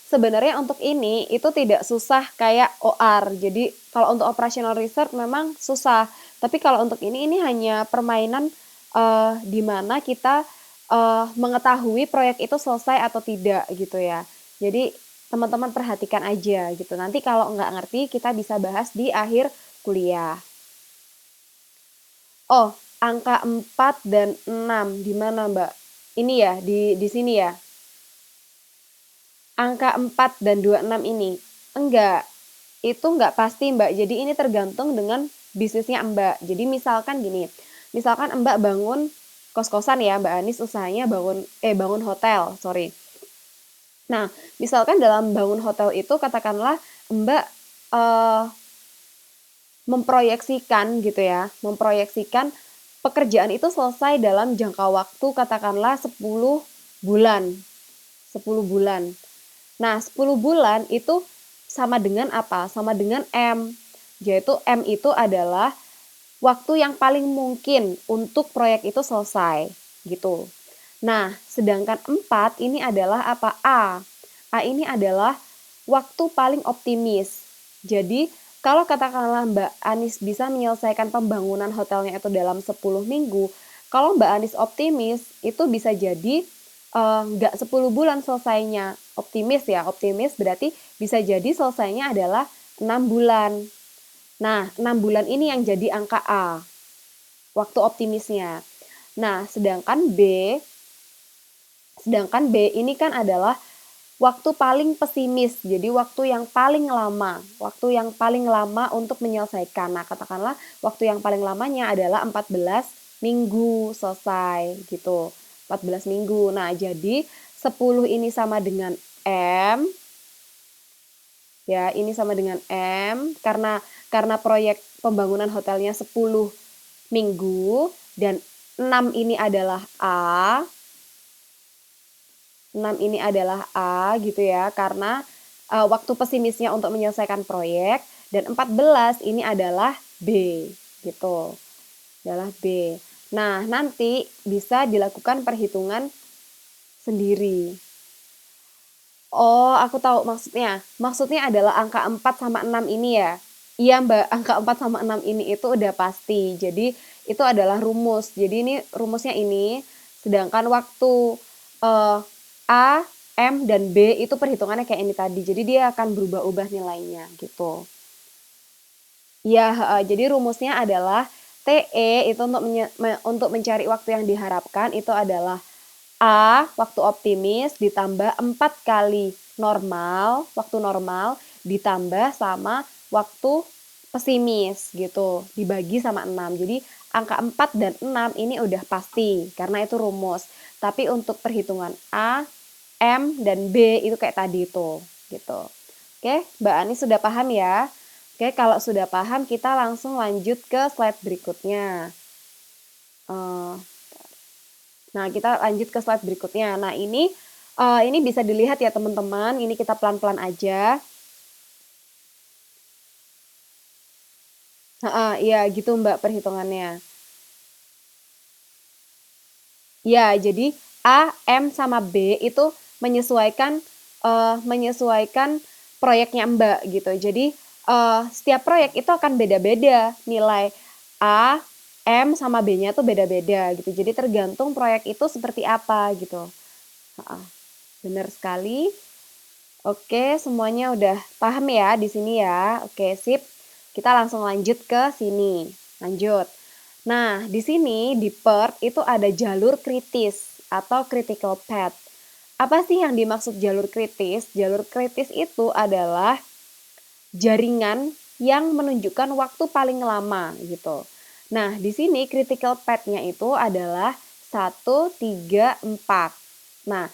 sebenarnya untuk ini itu tidak susah kayak OR. Jadi kalau untuk operational research memang susah. Tapi kalau untuk ini hanya permainan di mana kita mengetahui proyek itu selesai atau tidak gitu ya. Jadi teman-teman perhatikan aja gitu. Nanti kalau nggak ngerti kita bisa bahas di akhir kuliah. Oh, angka 4 dan 6 di mana, Mbak? Ini ya, di sini ya. Angka 4 dan 26 ini. Enggak. Itu enggak pasti, Mbak. Jadi ini tergantung dengan bisnisnya Mbak. Jadi misalkan gini. Misalkan Mbak bangun kos-kosan ya, Mbak Anis usahanya bangun hotel, sorry. Nah, misalkan dalam bangun hotel itu katakanlah Mbak memproyeksikan gitu ya, memproyeksikan pekerjaan itu selesai dalam jangka waktu katakanlah 10 bulan. 10 bulan. Nah, 10 bulan itu sama dengan apa? Sama dengan M. Yaitu M itu adalah waktu yang paling mungkin untuk proyek itu selesai, gitu. Nah, sedangkan 4 ini adalah apa? A. A ini adalah waktu paling optimis. Jadi, kalau katakanlah Mbak Anis bisa menyelesaikan pembangunan hotelnya itu dalam 10 minggu, kalau Mbak Anis optimis, itu bisa jadi nggak 10 bulan selesainya. Optimis ya, optimis berarti bisa jadi selesainya adalah 6 bulan. Nah, 6 bulan ini yang jadi angka A, waktu optimisnya. Nah, sedangkan B ini kan adalah waktu paling pesimis. Jadi waktu yang paling lama untuk menyelesaikan. Nah, katakanlah waktu yang paling lamanya adalah 14 minggu selesai gitu. 14 minggu. Nah, jadi 10 ini sama dengan M. Ya, ini sama dengan M karena proyek pembangunan hotelnya 10 minggu dan 6 ini adalah A. 6 ini adalah A gitu ya, karena waktu pesimisnya untuk menyelesaikan proyek, dan 14 ini adalah B gitu. Adalah B. Nah, nanti bisa dilakukan perhitungan sendiri. Oh, aku tahu maksudnya. Maksudnya adalah angka 4 sama 6 ini ya. Iya, Mbak, angka 4 sama 6 ini itu udah pasti. Jadi, itu adalah rumus. Jadi ini rumusnya ini, sedangkan waktu A, M, dan B itu perhitungannya kayak ini tadi. Jadi dia akan berubah-ubah nilainya gitu. Ya, jadi rumusnya adalah TE itu untuk mencari waktu yang diharapkan itu adalah A, waktu optimis, ditambah 4 kali waktu normal, ditambah sama waktu pesimis gitu, dibagi sama 6. Jadi angka 4 dan 6 ini udah pasti, karena itu rumus. Tapi untuk perhitungan A, M, dan B itu kayak tadi itu, gitu. Oke, Mbak Ani sudah paham ya? Oke, kalau sudah paham kita langsung lanjut ke slide berikutnya. Nah, kita lanjut ke slide berikutnya. Nah, ini bisa dilihat ya teman-teman. Ini kita pelan-pelan aja. Iya gitu Mbak perhitungannya. Ya, jadi A, M, sama B itu menyesuaikan proyeknya Mbak gitu. Jadi setiap proyek itu akan beda-beda nilai A, M sama B-nya tuh beda-beda gitu. Jadi tergantung proyek itu seperti apa gitu. Benar sekali. Oke, semuanya udah paham ya di sini ya. Oke, sip. Kita langsung lanjut ke sini. Lanjut. Nah, di sini di PERT itu ada jalur kritis atau critical path. Apa sih yang dimaksud jalur kritis? Jalur kritis itu adalah jaringan yang menunjukkan waktu paling lama gitu. Nah, di sini critical path-nya itu adalah 1, 3, 4. Nah,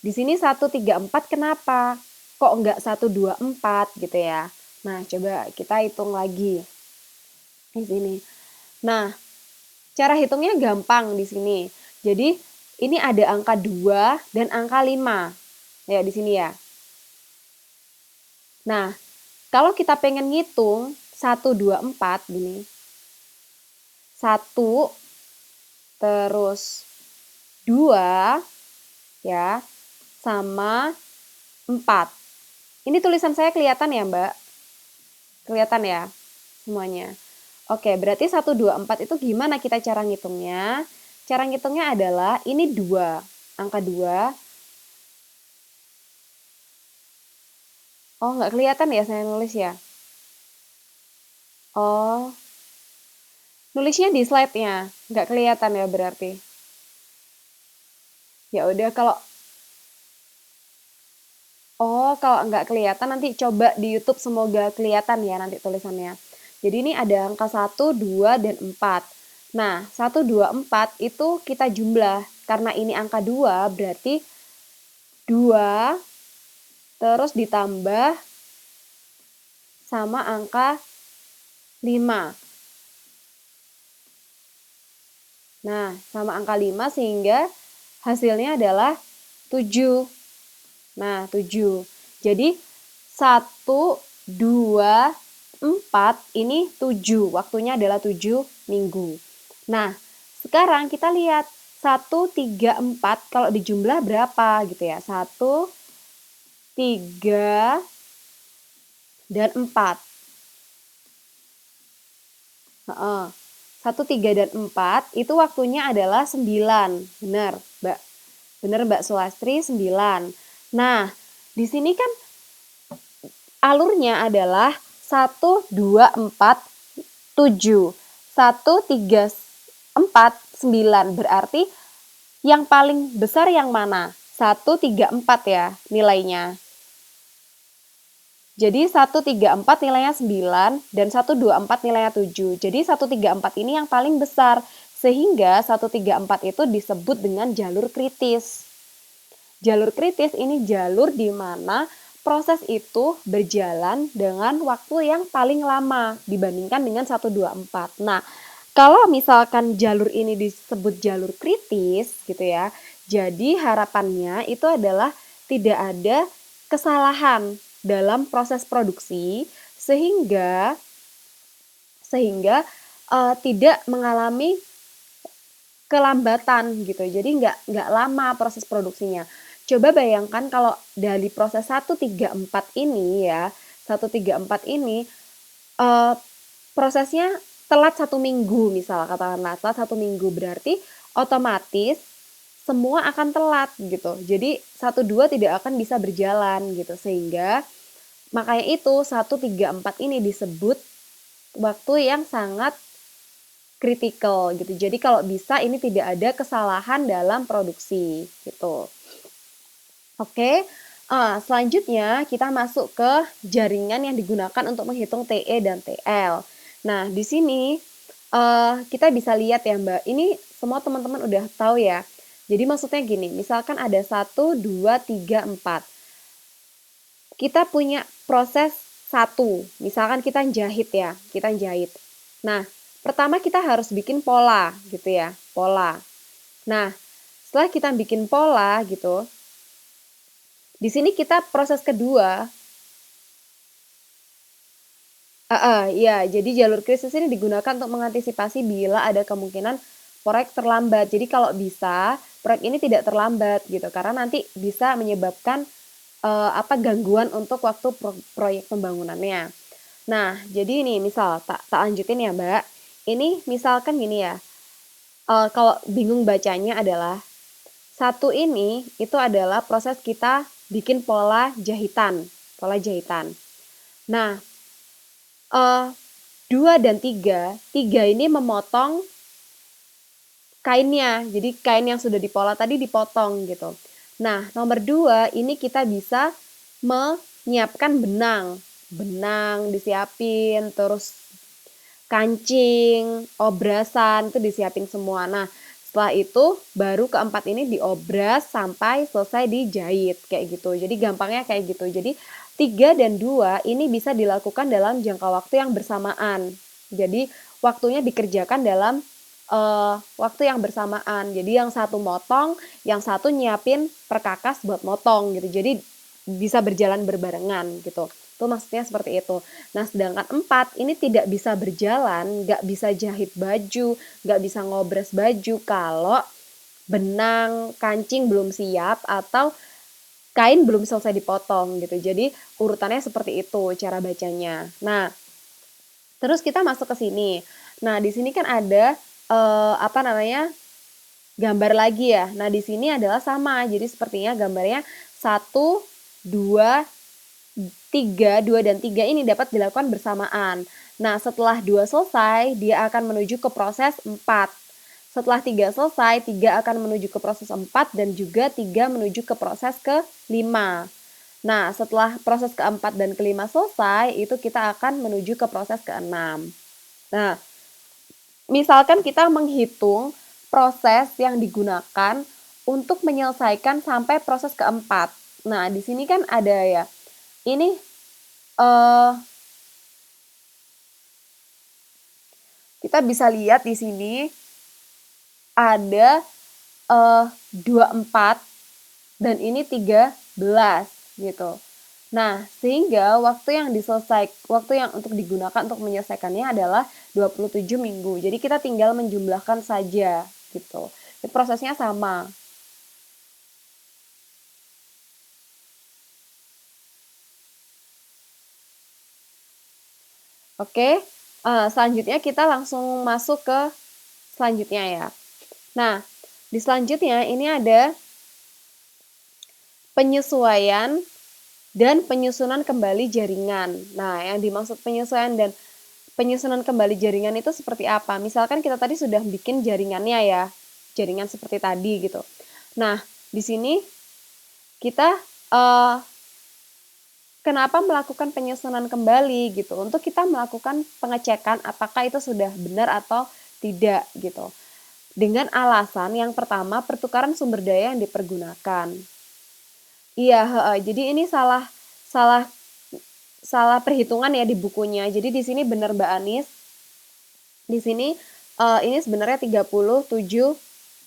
di sini 1, 3, 4 kenapa? Kok enggak 1, 2, 4 gitu ya? Nah, coba kita hitung lagi di sini. Nah, cara hitungnya gampang di sini. Jadi, ini ada angka 2 dan angka 5. Ya, di sini ya. Nah, kalau kita pengen ngitung 1, 2, 4 gini. 1 terus 2 ya sama 4. Ini tulisan saya kelihatan ya, Mbak? Kelihatan ya semuanya. Oke, berarti 1, 2, 4 itu gimana kita cara ngitungnya? Cara ngitungnya adalah ini 2, angka 2. Oh, nggak kelihatan ya saya nulis ya? Oh, nulisnya di slide-nya, nggak kelihatan ya berarti. Ya udah kalau nggak kelihatan nanti coba di YouTube semoga kelihatan ya nanti tulisannya. Jadi ini ada angka 1, 2, dan 4. Nah, 1, 2, 4 itu kita jumlah. Karena ini angka 2 berarti 2 terus ditambah sama angka 5. Nah, sama angka 5 sehingga hasilnya adalah 7. Nah, 7. Jadi 1, 2, 4 ini 7. Waktunya adalah 7 minggu. Nah, sekarang kita lihat 1, 3, 4 kalau dijumlah berapa gitu ya. 1, 3, dan 4. 1, 3, dan 4 itu waktunya adalah 9. Benar, Mbak. Benar, Mbak Sulastri, 9. Nah, di sini kan alurnya adalah 1, 2, 4, 7. 1, 3, 4, 9. Berarti yang paling besar yang mana? 1, 3, 4 ya nilainya. Jadi 1, 3, 4 nilainya 9 dan 1, 2, 4 nilainya 7. Jadi 1, 3, 4 ini yang paling besar. Sehingga 1, 3, 4 itu disebut dengan jalur kritis. Jalur kritis ini jalur di mana proses itu berjalan dengan waktu yang paling lama dibandingkan dengan 1, 2, 4. Nah, kalau misalkan jalur ini disebut jalur kritis gitu ya, jadi harapannya itu adalah tidak ada kesalahan dalam proses produksi sehingga tidak mengalami kelambatan gitu. Jadi nggak lama proses produksinya. Coba bayangkan kalau dari proses 1, 3, 4 ini ya, 1, 3, 4 ini prosesnya telat 1 minggu misal, katakanlah telat 1 minggu berarti otomatis semua akan telat gitu. Jadi 1, 2 tidak akan bisa berjalan gitu. Sehingga makanya itu 1, 3, 4 ini disebut waktu yang sangat kritikal gitu. Jadi kalau bisa ini tidak ada kesalahan dalam produksi gitu. Oke, selanjutnya kita masuk ke jaringan yang digunakan untuk menghitung TE dan TL. Nah, di sini kita bisa lihat ya Mbak, ini semua teman-teman udah tahu ya. Jadi maksudnya gini, misalkan ada 1, 2, 3, 4. Kita punya proses 1, misalkan kita jahit ya, kita jahit. Nah, pertama kita harus bikin pola gitu ya, pola. Nah, setelah kita bikin pola gitu, di sini kita proses kedua, ya, jadi jalur krisis ini digunakan untuk mengantisipasi bila ada kemungkinan proyek terlambat. Jadi kalau bisa proyek ini tidak terlambat gitu, karena nanti bisa menyebabkan gangguan untuk waktu proyek pembangunannya. Nah, jadi ini misal tak lanjutin ya Mbak. ini misalkan gini ya, kalau bingung bacanya adalah, satu ini itu adalah proses kita bikin pola jahitan, pola jahitan. Nah, 2 dan 3, 3 ini memotong kainnya. Jadi kain yang sudah dipola tadi dipotong gitu. Nah, nomor 2 ini kita bisa menyiapkan benang. Benang disiapin, terus kancing, obrasan itu disiapin semua. Nah, setelah itu baru keempat ini diobras sampai selesai dijahit kayak gitu. Jadi gampangnya kayak gitu. Jadi 3 dan 2 ini bisa dilakukan dalam jangka waktu yang bersamaan. Jadi waktunya dikerjakan dalam waktu yang bersamaan. Jadi yang satu motong, yang satu nyiapin perkakas buat motong gitu. Jadi bisa berjalan berbarengan gitu. Itu maksudnya seperti itu. Nah, sedangkan 4 ini tidak bisa berjalan, nggak bisa jahit baju, nggak bisa ngobras baju kalau benang kancing belum siap atau kain belum selesai dipotong gitu. Jadi urutannya seperti itu cara bacanya. Nah, terus kita masuk ke sini. Nah, di sini kan ada apa namanya? Gambar lagi ya. Nah, di sini adalah sama. Jadi sepertinya gambarnya 1 2 3, 2 dan 3 ini dapat dilakukan bersamaan. Nah, setelah 2 selesai, dia akan menuju ke proses 4. Setelah 3 selesai, 3 akan menuju ke proses 4 dan juga 3 menuju ke proses ke-5. Nah, setelah proses keempat dan kelima selesai, itu kita akan menuju ke proses ke-6. Nah, misalkan kita menghitung proses yang digunakan untuk menyelesaikan sampai proses keempat. Nah, di sini kan ada ya. Ini kita bisa lihat di sini ada 24 dan ini 13 gitu. Nah, sehingga waktu yang untuk digunakan untuk menyelesaikannya adalah 27 minggu. Jadi kita tinggal menjumlahkan saja gitu. Jadi prosesnya sama. Oke, selanjutnya kita langsung masuk ke selanjutnya ya. Nah, di selanjutnya ini ada penyesuaian dan penyusunan kembali jaringan. Nah, yang dimaksud penyesuaian dan penyusunan kembali jaringan itu seperti apa? Misalkan kita tadi sudah bikin jaringannya ya, jaringan seperti tadi gitu. Nah, di sini kita kenapa melakukan penyusunan kembali gitu? Untuk kita melakukan pengecekan apakah itu sudah benar atau tidak gitu. Dengan alasan yang pertama pertukaran sumber daya yang dipergunakan. Iya, jadi ini salah salah salah perhitungan ya di bukunya. Jadi di sini benar Mbak Anis. Di sini ini sebenarnya 37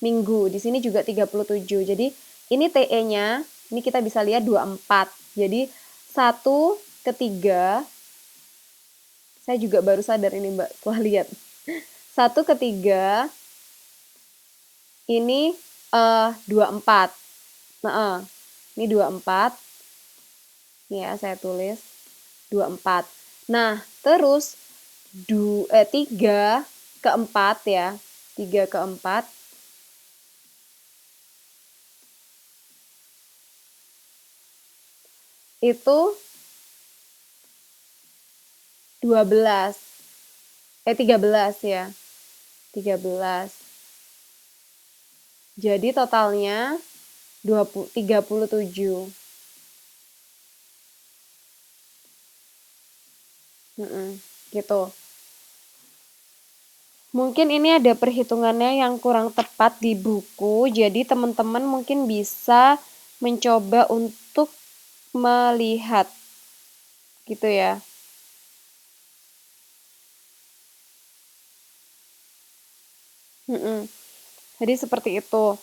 minggu. Di sini juga 37. Jadi ini TE-nya, ini kita bisa lihat 24. Jadi 1/3, saya juga baru sadar ini Mbak setelah lihat. 1/3 ini 24. Nah, ini 24. Nih ya, saya tulis 24. Nah, terus 3/4 ya. 3/4 itu 12. 13 ya. 13. Jadi totalnya 37. Gitu. Mungkin ini ada perhitungannya yang kurang tepat di buku, jadi teman-teman mungkin bisa mencoba untuk melihat gitu ya. Jadi seperti itu.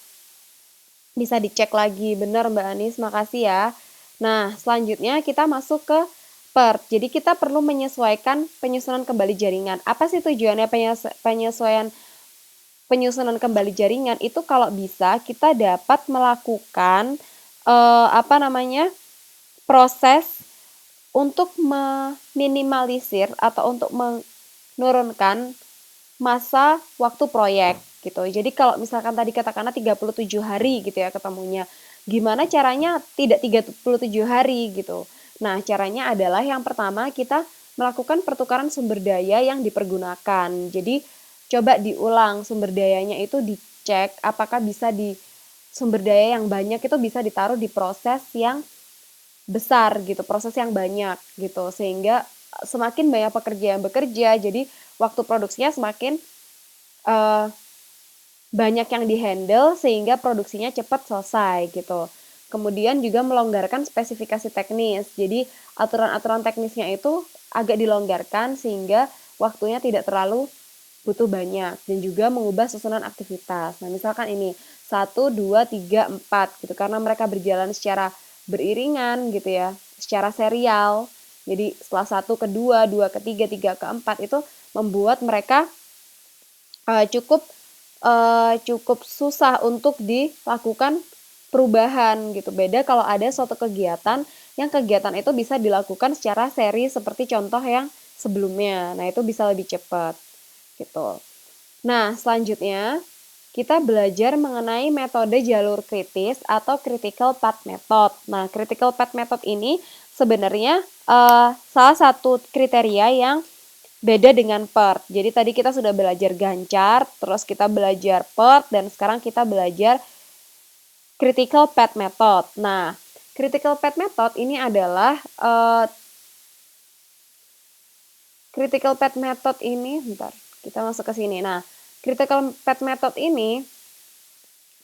Bisa dicek lagi, benar Mbak Anis, makasih ya. Nah, selanjutnya kita masuk ke PERT. Jadi kita perlu menyesuaikan penyusunan kembali jaringan. Apa sih tujuannya penyusunan kembali jaringan? Itu kalau bisa kita dapat melakukan proses untuk meminimalisir atau untuk menurunkan masa waktu proyek gitu. Jadi kalau misalkan tadi katakanlah 37 hari gitu ya ketemunya. Gimana caranya tidak 37 hari gitu. Nah, caranya adalah yang pertama kita melakukan pertukaran sumber daya yang dipergunakan. Jadi coba diulang sumber dayanya itu dicek apakah bisa di sumber daya yang banyak itu bisa ditaruh di proses yang besar gitu, proses yang banyak gitu. Sehingga semakin banyak pekerja yang bekerja, jadi waktu produksinya semakin uh, banyak yang dihandle sehingga produksinya cepat selesai gitu. Kemudian juga melonggarkan spesifikasi teknis. Jadi aturan-aturan teknisnya itu agak dilonggarkan sehingga waktunya tidak terlalu butuh banyak dan juga mengubah susunan aktivitas. Nah, misalkan ini 1, 2, 3, 4 gitu karena mereka berjalan secara beriringan gitu ya, secara serial. Jadi setelah 1 ke 2, 2 ke 3, 3 ke 4 itu membuat mereka cukup susah untuk dilakukan perubahan gitu. Beda kalau ada suatu kegiatan yang kegiatan itu bisa dilakukan secara seri seperti contoh yang sebelumnya. Nah, itu bisa lebih cepat gitu. Nah, selanjutnya kita belajar mengenai metode jalur kritis atau critical path method. Nah, critical path method ini sebenarnya salah satu kriteria yang beda dengan PERT. Jadi tadi kita sudah belajar gancar, terus kita belajar PERT, dan sekarang kita belajar critical path method. Nah, critical path method ini adalah critical path method ini, bentar, kita masuk ke sini. Nah, critical path method ini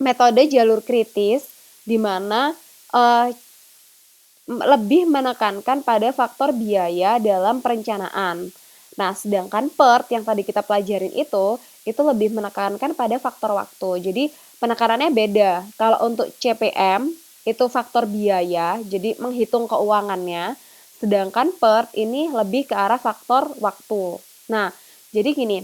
metode jalur kritis di mana lebih menekankan pada faktor biaya dalam perencanaan. Nah, sedangkan PERT yang tadi kita pelajarin itu lebih menekankan pada faktor waktu. Jadi, penekanannya beda. Kalau untuk CPM, itu faktor biaya, jadi menghitung keuangannya. Sedangkan PERT ini lebih ke arah faktor waktu. Nah, jadi gini,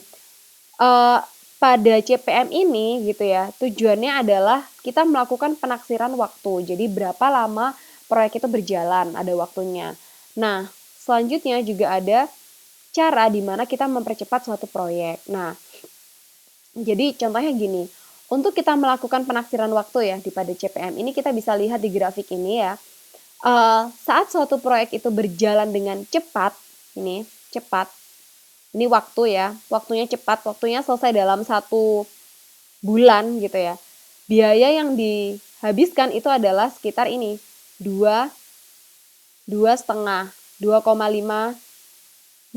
pada CPM ini gitu ya, tujuannya adalah kita melakukan penaksiran waktu. Jadi, berapa lama proyek itu berjalan, ada waktunya. Nah, selanjutnya juga ada cara di mana kita mempercepat suatu proyek. Nah, jadi contohnya gini, untuk kita melakukan penaksiran waktu ya di pada CPM ini kita bisa lihat di grafik ini ya. Saat suatu proyek itu berjalan dengan cepat, ini waktu ya, waktunya cepat, waktunya selesai dalam 1 bulan gitu ya. Biaya yang dihabiskan itu adalah sekitar ini, 2,5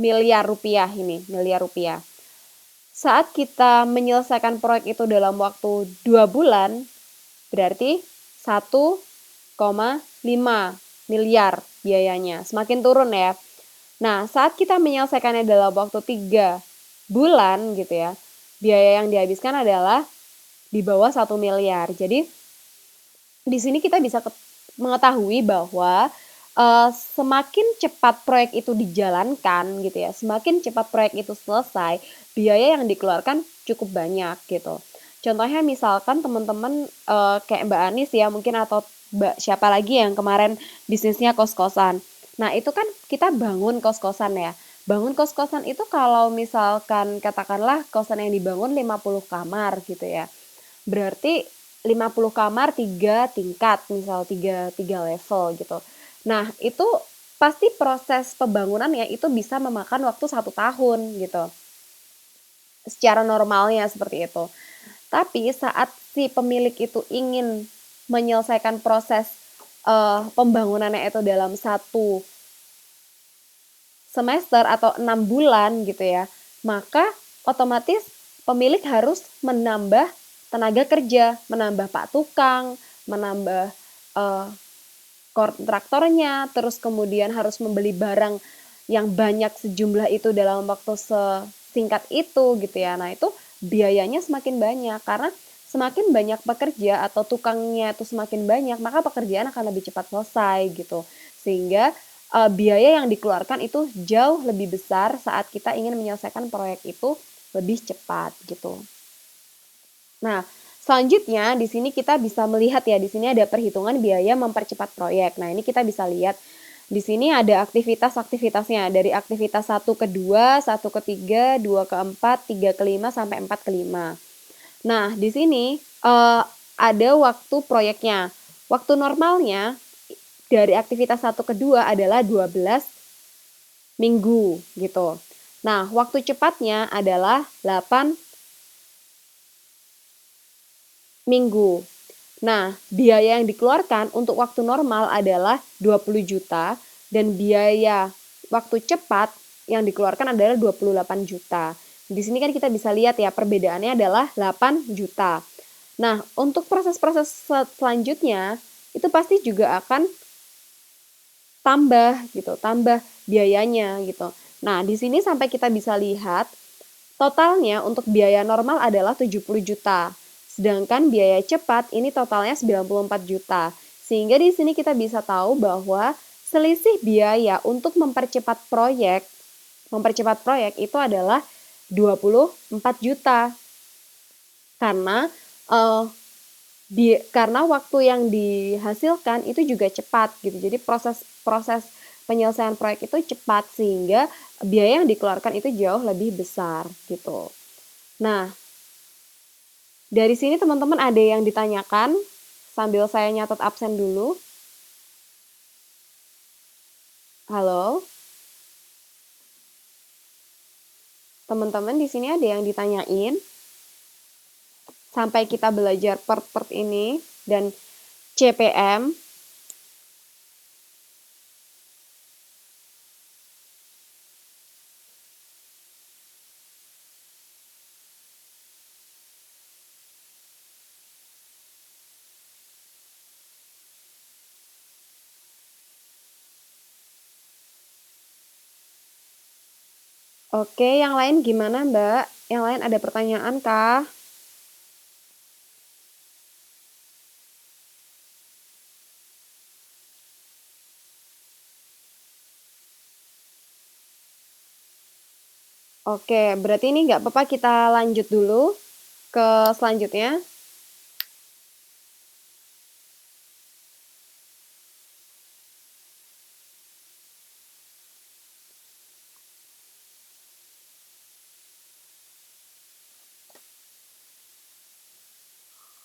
miliar rupiah ini, miliar rupiah. Saat kita menyelesaikan proyek itu dalam waktu 2 bulan, berarti 1,5 miliar biayanya. Semakin turun ya. Nah, saat kita menyelesaikannya dalam waktu 3 bulan gitu ya, biaya yang dihabiskan adalah di bawah 1 miliar. Jadi, di sini kita bisa mengetahui bahwa semakin cepat proyek itu dijalankan gitu ya, semakin cepat proyek itu selesai, biaya yang dikeluarkan cukup banyak gitu. Contohnya misalkan teman-teman kayak Mbak Anis ya mungkin atau Mbak siapa lagi yang kemarin bisnisnya kos-kosan. Nah, itu kan kita bangun kos-kosan ya. Bangun kos-kosan itu kalau misalkan katakanlah kosan yang dibangun 50 kamar gitu ya. Berarti 50 kamar 3 tingkat, misal 3 level gitu. Nah, itu pasti proses pembangunannya itu bisa memakan waktu 1 tahun gitu. Secara normalnya seperti itu. Tapi saat si pemilik itu ingin menyelesaikan proses pembangunannya itu dalam 1 semester atau 6 bulan gitu ya, maka otomatis pemilik harus menambah tenaga kerja, menambah pak tukang, menambah kontraktornya, terus kemudian harus membeli barang yang banyak sejumlah itu dalam waktu sesingkat itu gitu ya. Nah, itu biayanya semakin banyak karena semakin banyak pekerja atau tukangnya itu semakin banyak, maka pekerjaan akan lebih cepat selesai gitu. Sehingga biaya yang dikeluarkan itu jauh lebih besar saat kita ingin menyelesaikan proyek itu lebih cepat gitu. Nah, selanjutnya di sini kita bisa melihat ya, di sini ada perhitungan biaya mempercepat proyek. Nah, ini kita bisa lihat Di sini ada aktivitas-aktivitasnya dari aktivitas 1 ke 2, 1 ke 3, 2 ke 4, 3 ke 5 sampai 4 ke 5. Nah, di sini ada waktu proyeknya. Waktu normalnya dari aktivitas 1 ke 2 adalah 12 minggu gitu. Nah, waktu cepatnya adalah 8 minggu. Nah, biaya yang dikeluarkan untuk waktu normal adalah 20 juta dan biaya waktu cepat yang dikeluarkan adalah 28 juta. Di sini kan kita bisa lihat ya perbedaannya adalah 8 juta. Nah, untuk proses-proses selanjutnya itu pasti juga akan tambah gitu, tambah biayanya gitu. Nah, di sini sampai kita bisa lihat totalnya untuk biaya normal adalah 70 juta. Sedangkan biaya cepat ini totalnya 94 juta. Sehingga di sini kita bisa tahu bahwa selisih biaya untuk mempercepat proyek itu adalah 24 juta. Karena uh, karena waktu yang dihasilkan itu juga cepat gitu. Jadi proses penyelesaian proyek itu cepat sehingga biaya yang dikeluarkan itu jauh lebih besar gitu. Nah, dari sini teman-teman ada yang ditanyakan sambil saya nyatat absen dulu. Halo? Teman-teman di sini ada yang ditanyain sampai kita belajar part-part ini dan CPM. Oke, yang lain gimana Mbak? Yang lain ada pertanyaan kah? Oke, berarti ini nggak apa-apa kita lanjut dulu ke selanjutnya.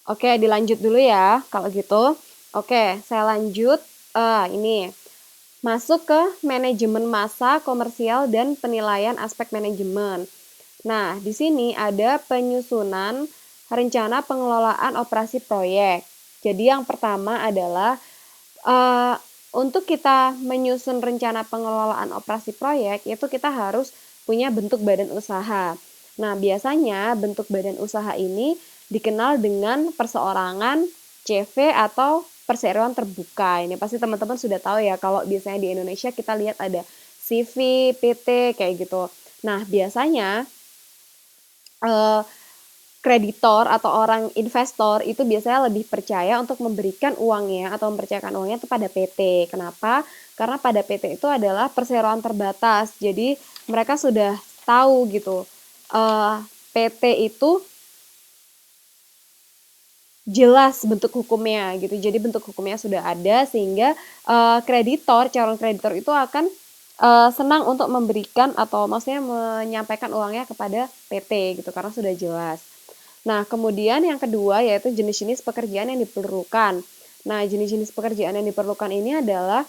Oke, dilanjut dulu ya kalau gitu. Oke, saya lanjut. Ini masuk ke manajemen massa, komersial, dan penilaian aspek manajemen. Nah, di sini ada penyusunan rencana pengelolaan operasi proyek. Jadi yang pertama adalah untuk kita menyusun rencana pengelolaan operasi proyek itu kita harus punya bentuk badan usaha. Nah, biasanya bentuk badan usaha ini dikenal dengan perseorangan, CV atau perseroan terbuka. Ini pasti teman-teman sudah tahu ya kalau biasanya di Indonesia kita lihat ada CV, PT kayak gitu. Nah, biasanya kreditor atau orang investor itu biasanya lebih percaya untuk memberikan uangnya atau mempercayakan uangnya kepada PT. Kenapa? Karena pada PT itu adalah perseroan terbatas. Jadi mereka sudah tahu gitu. PT itu jelas bentuk hukumnya gitu. Jadi bentuk hukumnya sudah ada sehingga kreditor, calon kreditor itu akan senang untuk memberikan atau maksudnya menyampaikan uangnya kepada PT gitu karena sudah jelas. Nah, kemudian yang kedua yaitu jenis-jenis pekerjaan yang diperlukan. Nah, jenis-jenis pekerjaan yang diperlukan ini adalah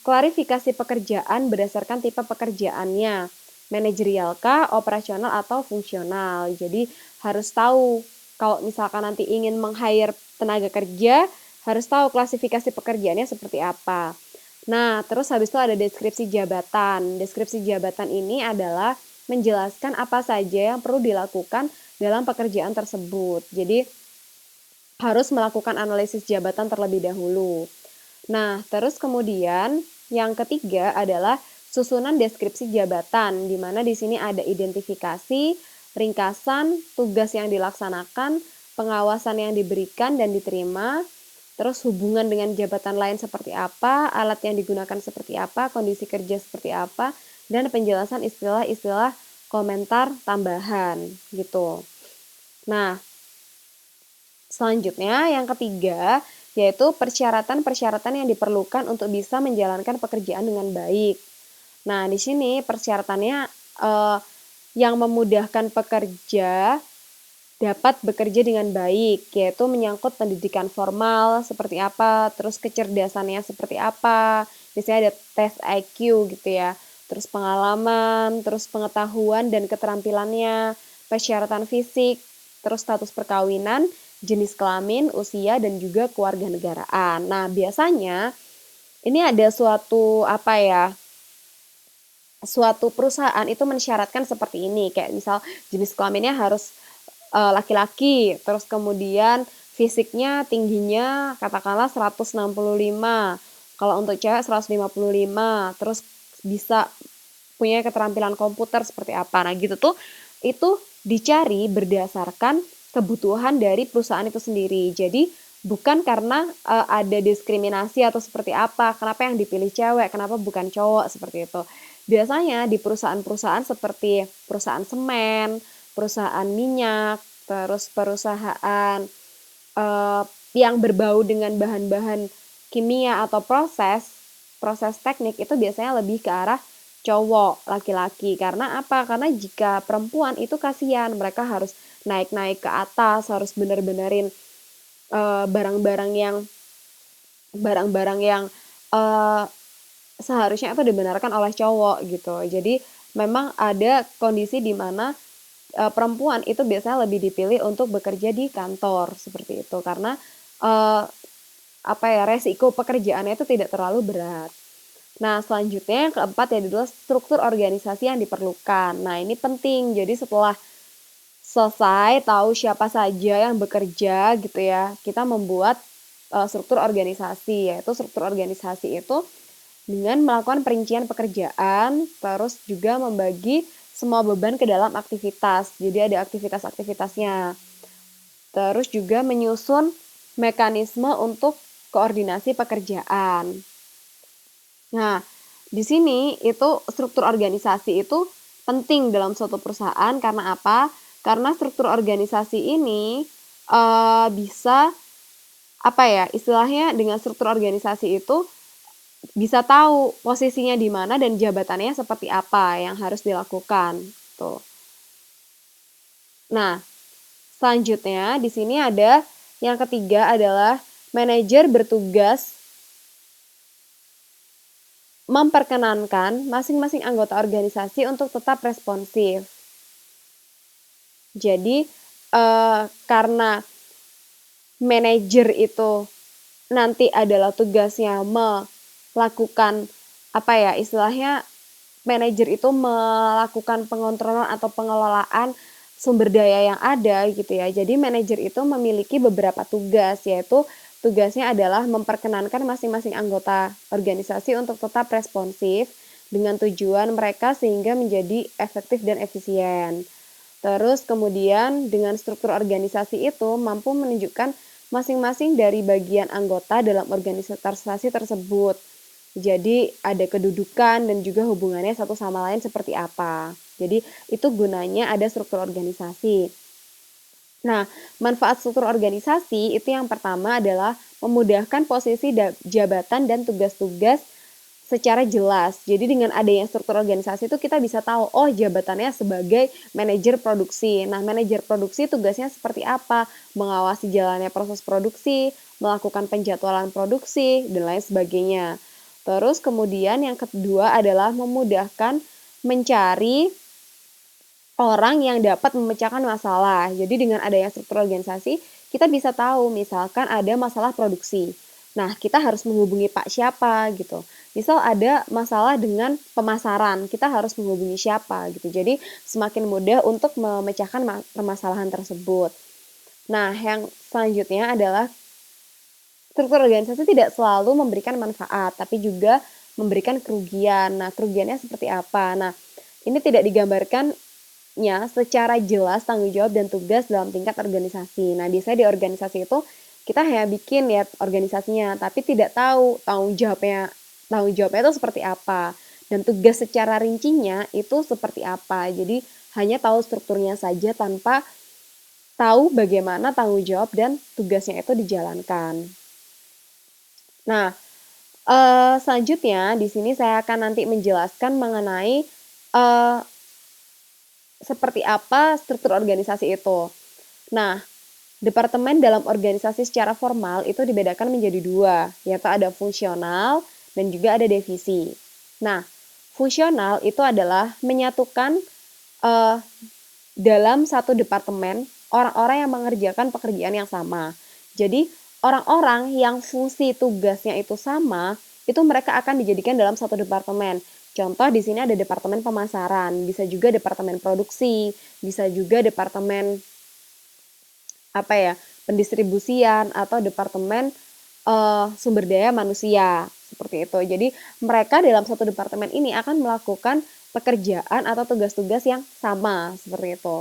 klarifikasi pekerjaan berdasarkan tipe pekerjaannya, manajerial kah, operasional atau fungsional. Jadi harus tahu kalau misalkan nanti ingin meng-hire tenaga kerja, harus tahu klasifikasi pekerjaannya seperti apa. Nah, terus habis itu ada deskripsi jabatan. Deskripsi jabatan ini adalah menjelaskan apa saja yang perlu dilakukan dalam pekerjaan tersebut. Jadi harus melakukan analisis jabatan terlebih dahulu. Nah, terus kemudian yang ketiga adalah susunan deskripsi jabatan, di mana di sini ada identifikasi, ringkasan, tugas yang dilaksanakan, pengawasan yang diberikan dan diterima, terus hubungan dengan jabatan lain seperti apa, alat yang digunakan seperti apa, kondisi kerja seperti apa, dan penjelasan istilah-istilah komentar tambahan gitu. Nah, selanjutnya yang ketiga, yaitu persyaratan-persyaratan yang diperlukan untuk bisa menjalankan pekerjaan dengan baik. Nah, di sini persyaratannya yang memudahkan pekerja dapat bekerja dengan baik, yaitu menyangkut pendidikan formal seperti apa, terus kecerdasannya seperti apa, biasanya ada tes IQ gitu ya, terus pengalaman, terus pengetahuan dan keterampilannya, persyaratan fisik, terus status perkawinan, jenis kelamin, usia, dan juga kewarganegaraan. Nah, biasanya ini ada suatu perusahaan itu mensyaratkan seperti ini, kayak misal jenis kelaminnya harus laki-laki, terus kemudian fisiknya tingginya katakanlah 165, kalau untuk cewek 155, terus bisa punya keterampilan komputer seperti apa. Nah gitu tuh, itu dicari berdasarkan kebutuhan dari perusahaan itu sendiri. Jadi bukan karena ada diskriminasi atau seperti apa, kenapa yang dipilih cewek, kenapa bukan cowok, seperti itu. Biasanya di perusahaan-perusahaan seperti perusahaan semen, perusahaan minyak, terus perusahaan yang berbau dengan bahan-bahan kimia atau proses teknik itu biasanya lebih ke arah cowok, laki-laki. Karena apa? Karena jika perempuan itu kasihan, mereka harus naik-naik ke atas, harus bener-benerin barang-barang yang seharusnya itu dibenarkan oleh cowok gitu. Jadi memang ada kondisi di mana perempuan itu biasanya lebih dipilih untuk bekerja di kantor seperti itu karena resiko pekerjaannya itu tidak terlalu berat. Nah, selanjutnya yang keempat adalah struktur organisasi yang diperlukan. Nah, ini penting. Jadi setelah selesai tahu siapa saja yang bekerja gitu ya, kita membuat struktur organisasi, yaitu struktur organisasi itu dengan melakukan perincian pekerjaan, terus juga membagi semua beban ke dalam aktivitas. Jadi ada aktivitas-aktivitasnya. Terus juga menyusun mekanisme untuk koordinasi pekerjaan. Nah, di sini itu struktur organisasi itu penting dalam suatu perusahaan karena apa? Karena struktur organisasi ini bisa istilahnya dengan struktur organisasi itu bisa tahu posisinya di mana dan jabatannya seperti apa yang harus dilakukan. Tuh. Nah, selanjutnya di sini ada yang ketiga adalah manajer bertugas memperkenankan masing-masing anggota organisasi untuk tetap responsif. Jadi karena manajer itu nanti adalah tugasnya melakukan istilahnya manajer itu melakukan pengontrolan atau pengelolaan sumber daya yang ada gitu ya. Jadi manajer itu memiliki beberapa tugas, yaitu tugasnya adalah memperkenankan masing-masing anggota organisasi untuk tetap responsif dengan tujuan mereka sehingga menjadi efektif dan efisien. Terus kemudian dengan struktur organisasi itu mampu menunjukkan masing-masing dari bagian anggota dalam organisasi tersebut. Jadi ada kedudukan dan juga hubungannya satu sama lain seperti apa. Jadi itu gunanya ada struktur organisasi. Nah, manfaat struktur organisasi itu yang pertama adalah memudahkan posisi jabatan dan tugas-tugas secara jelas. Jadi dengan adanya struktur organisasi itu kita bisa tahu, oh jabatannya sebagai manajer produksi. Nah, manajer produksi tugasnya seperti apa? Mengawasi jalannya proses produksi, melakukan penjadwalan produksi, dan lain sebagainya. Terus kemudian yang kedua adalah memudahkan mencari orang yang dapat memecahkan masalah. Jadi dengan adanya struktur organisasi, kita bisa tahu misalkan ada masalah produksi. Nah, kita harus menghubungi Pak siapa gitu. Misal ada masalah dengan pemasaran, kita harus menghubungi siapa gitu. Jadi semakin mudah untuk memecahkan permasalahan tersebut. Nah, yang selanjutnya adalah struktur organisasi tidak selalu memberikan manfaat, tapi juga memberikan kerugian. Nah, kerugiannya seperti apa? Nah, ini tidak digambarkan secara jelas tanggung jawab dan tugas dalam tingkat organisasi. Nah, biasanya di organisasi itu kita hanya bikin ya organisasinya, tapi tidak tahu tanggung jawabnya itu seperti apa dan tugas secara rincinya itu seperti apa. Jadi hanya tahu strukturnya saja tanpa tahu bagaimana tanggung jawab dan tugasnya itu dijalankan. Nah, selanjutnya di sini saya akan nanti menjelaskan mengenai seperti apa struktur organisasi itu. Nah, departemen dalam organisasi secara formal itu dibedakan menjadi dua, yaitu ada fungsional dan juga ada divisi. Nah, fungsional itu adalah menyatukan uh, dalam satu departemen orang-orang yang mengerjakan pekerjaan yang sama. Jadi, orang-orang yang fungsi tugasnya itu sama, itu mereka akan dijadikan dalam satu departemen. Contoh di sini ada departemen pemasaran, bisa juga departemen produksi, bisa juga departemen apa ya, pendistribusian atau departemen sumber daya manusia seperti itu. Jadi mereka dalam satu departemen ini akan melakukan pekerjaan atau tugas-tugas yang sama seperti itu.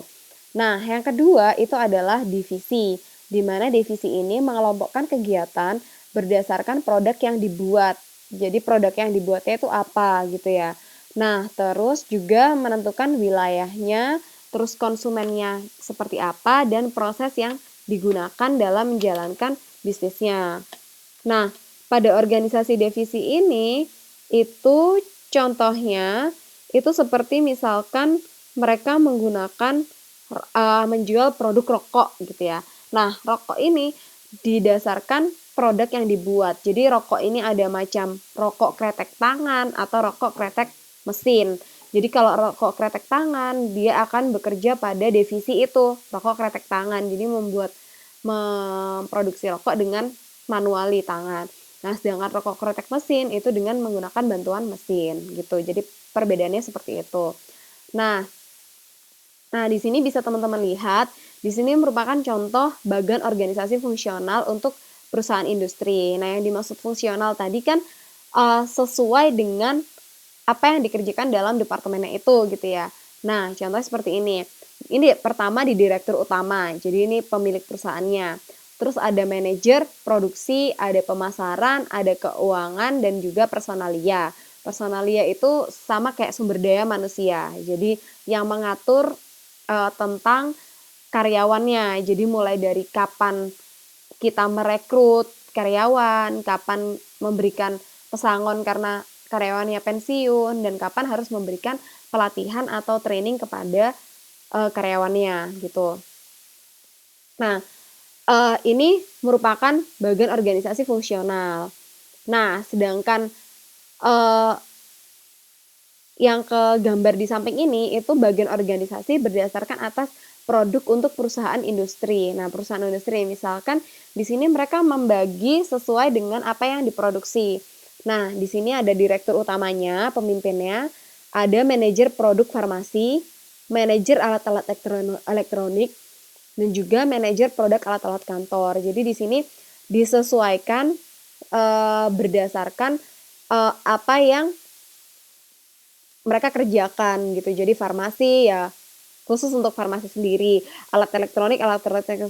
Nah, yang kedua itu adalah divisi, di mana divisi ini mengelompokkan kegiatan berdasarkan produk yang dibuat. Jadi produk yang dibuatnya itu apa gitu ya. Nah, terus juga menentukan wilayahnya, terus konsumennya seperti apa, dan proses yang digunakan dalam menjalankan bisnisnya. Nah, pada organisasi divisi ini, itu contohnya, itu seperti misalkan mereka menggunakan menjual produk rokok gitu ya. Nah, rokok ini didasarkan produk yang dibuat. Jadi rokok ini ada macam rokok kretek tangan atau rokok kretek mesin. Jadi kalau rokok kretek tangan, dia akan bekerja pada divisi itu, rokok kretek tangan. Jadi memproduksi rokok dengan manuali tangan. Nah, sedangkan rokok kretek mesin itu dengan menggunakan bantuan mesin gitu. Jadi perbedaannya seperti itu. Nah, di sini bisa teman-teman lihat, di sini merupakan contoh bagan organisasi fungsional untuk perusahaan industri. Nah, yang dimaksud fungsional tadi kan sesuai dengan apa yang dikerjakan dalam departemennya itu gitu ya. Nah, contohnya seperti ini. Ini pertama di direktur utama, jadi ini pemilik perusahaannya. Terus ada manajer produksi, ada pemasaran, ada keuangan, dan juga personalia. Personalia itu sama kayak sumber daya manusia. Jadi yang mengatur tentang karyawannya. Jadi mulai dari kapan kita merekrut karyawan, kapan memberikan pesangon karena karyawannya pensiun, dan kapan harus memberikan pelatihan atau training kepada karyawannya gitu. Nah, ini merupakan bagian organisasi fungsional. Nah, sedangkan yang ke gambar di samping ini itu bagian organisasi berdasarkan atas produk untuk perusahaan industri. Nah, perusahaan industri misalkan di sini mereka membagi sesuai dengan apa yang diproduksi. Nah, di sini ada direktur utamanya, pemimpinnya, ada manajer produk farmasi, manajer alat-alat elektronik, dan juga manajer produk alat-alat kantor. Jadi di sini disesuaikan berdasarkan apa yang mereka kerjakan gitu. Jadi farmasi ya khusus untuk farmasi sendiri, alat elektronik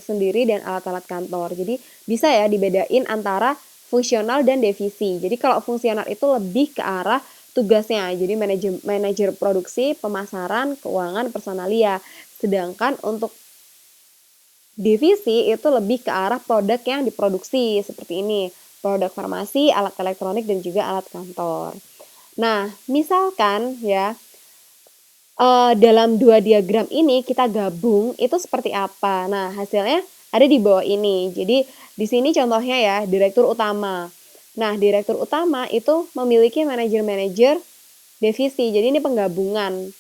sendiri, dan alat-alat kantor. Jadi bisa ya dibedain antara fungsional dan divisi. Jadi kalau fungsional itu lebih ke arah tugasnya. Jadi manajer produksi, pemasaran, keuangan, personalia. Sedangkan untuk divisi itu lebih ke arah produk yang diproduksi seperti ini. Produk farmasi, alat elektronik, dan juga alat kantor. Nah, misalkan ya dalam dua diagram ini kita gabung itu seperti apa. Nah, hasilnya ada di bawah ini. Jadi di sini contohnya ya, direktur utama. Nah, direktur utama itu memiliki manajer-manajer divisi. Jadi ini penggabungan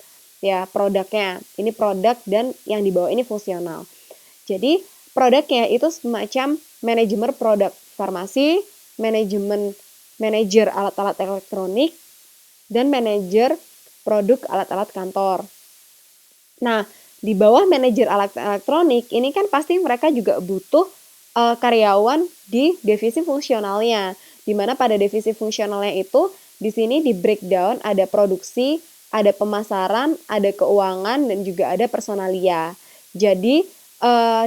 ya produknya. Ini produk dan yang di bawah ini fungsional. Jadi produknya itu semacam manajemen produk farmasi, manajer alat-alat elektronik, dan manajer produk alat-alat kantor. Nah, di bawah manajer alat elektronik ini kan pasti mereka juga butuh karyawan di divisi fungsionalnya. Di mana pada divisi fungsionalnya itu di sini di breakdown ada produksi, ada pemasaran, ada keuangan, dan juga ada personalia. Jadi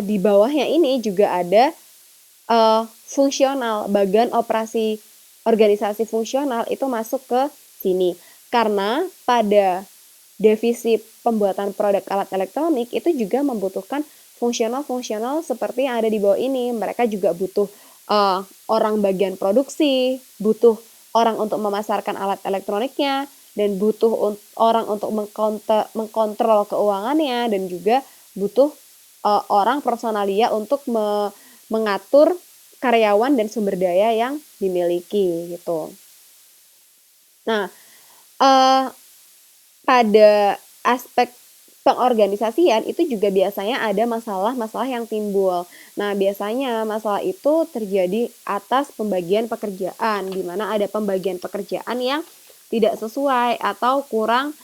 di bawahnya ini juga ada fungsional, bagian operasi organisasi fungsional itu masuk ke sini. Karena pada divisi pembuatan produk alat elektronik itu juga membutuhkan fungsional-fungsional seperti yang ada di bawah ini. Mereka juga butuh eee, orang bagian produksi, butuh orang untuk memasarkan alat elektroniknya, dan butuh orang untuk mengkontrol keuangannya, dan juga butuh, orang personalia untuk mengatur karyawan dan sumber daya yang dimiliki, gitu. Nah, eee pada aspek pengorganisasian itu juga biasanya ada masalah-masalah yang timbul. Nah, biasanya masalah itu terjadi atas pembagian pekerjaan, di mana ada pembagian pekerjaan yang tidak sesuai atau kurang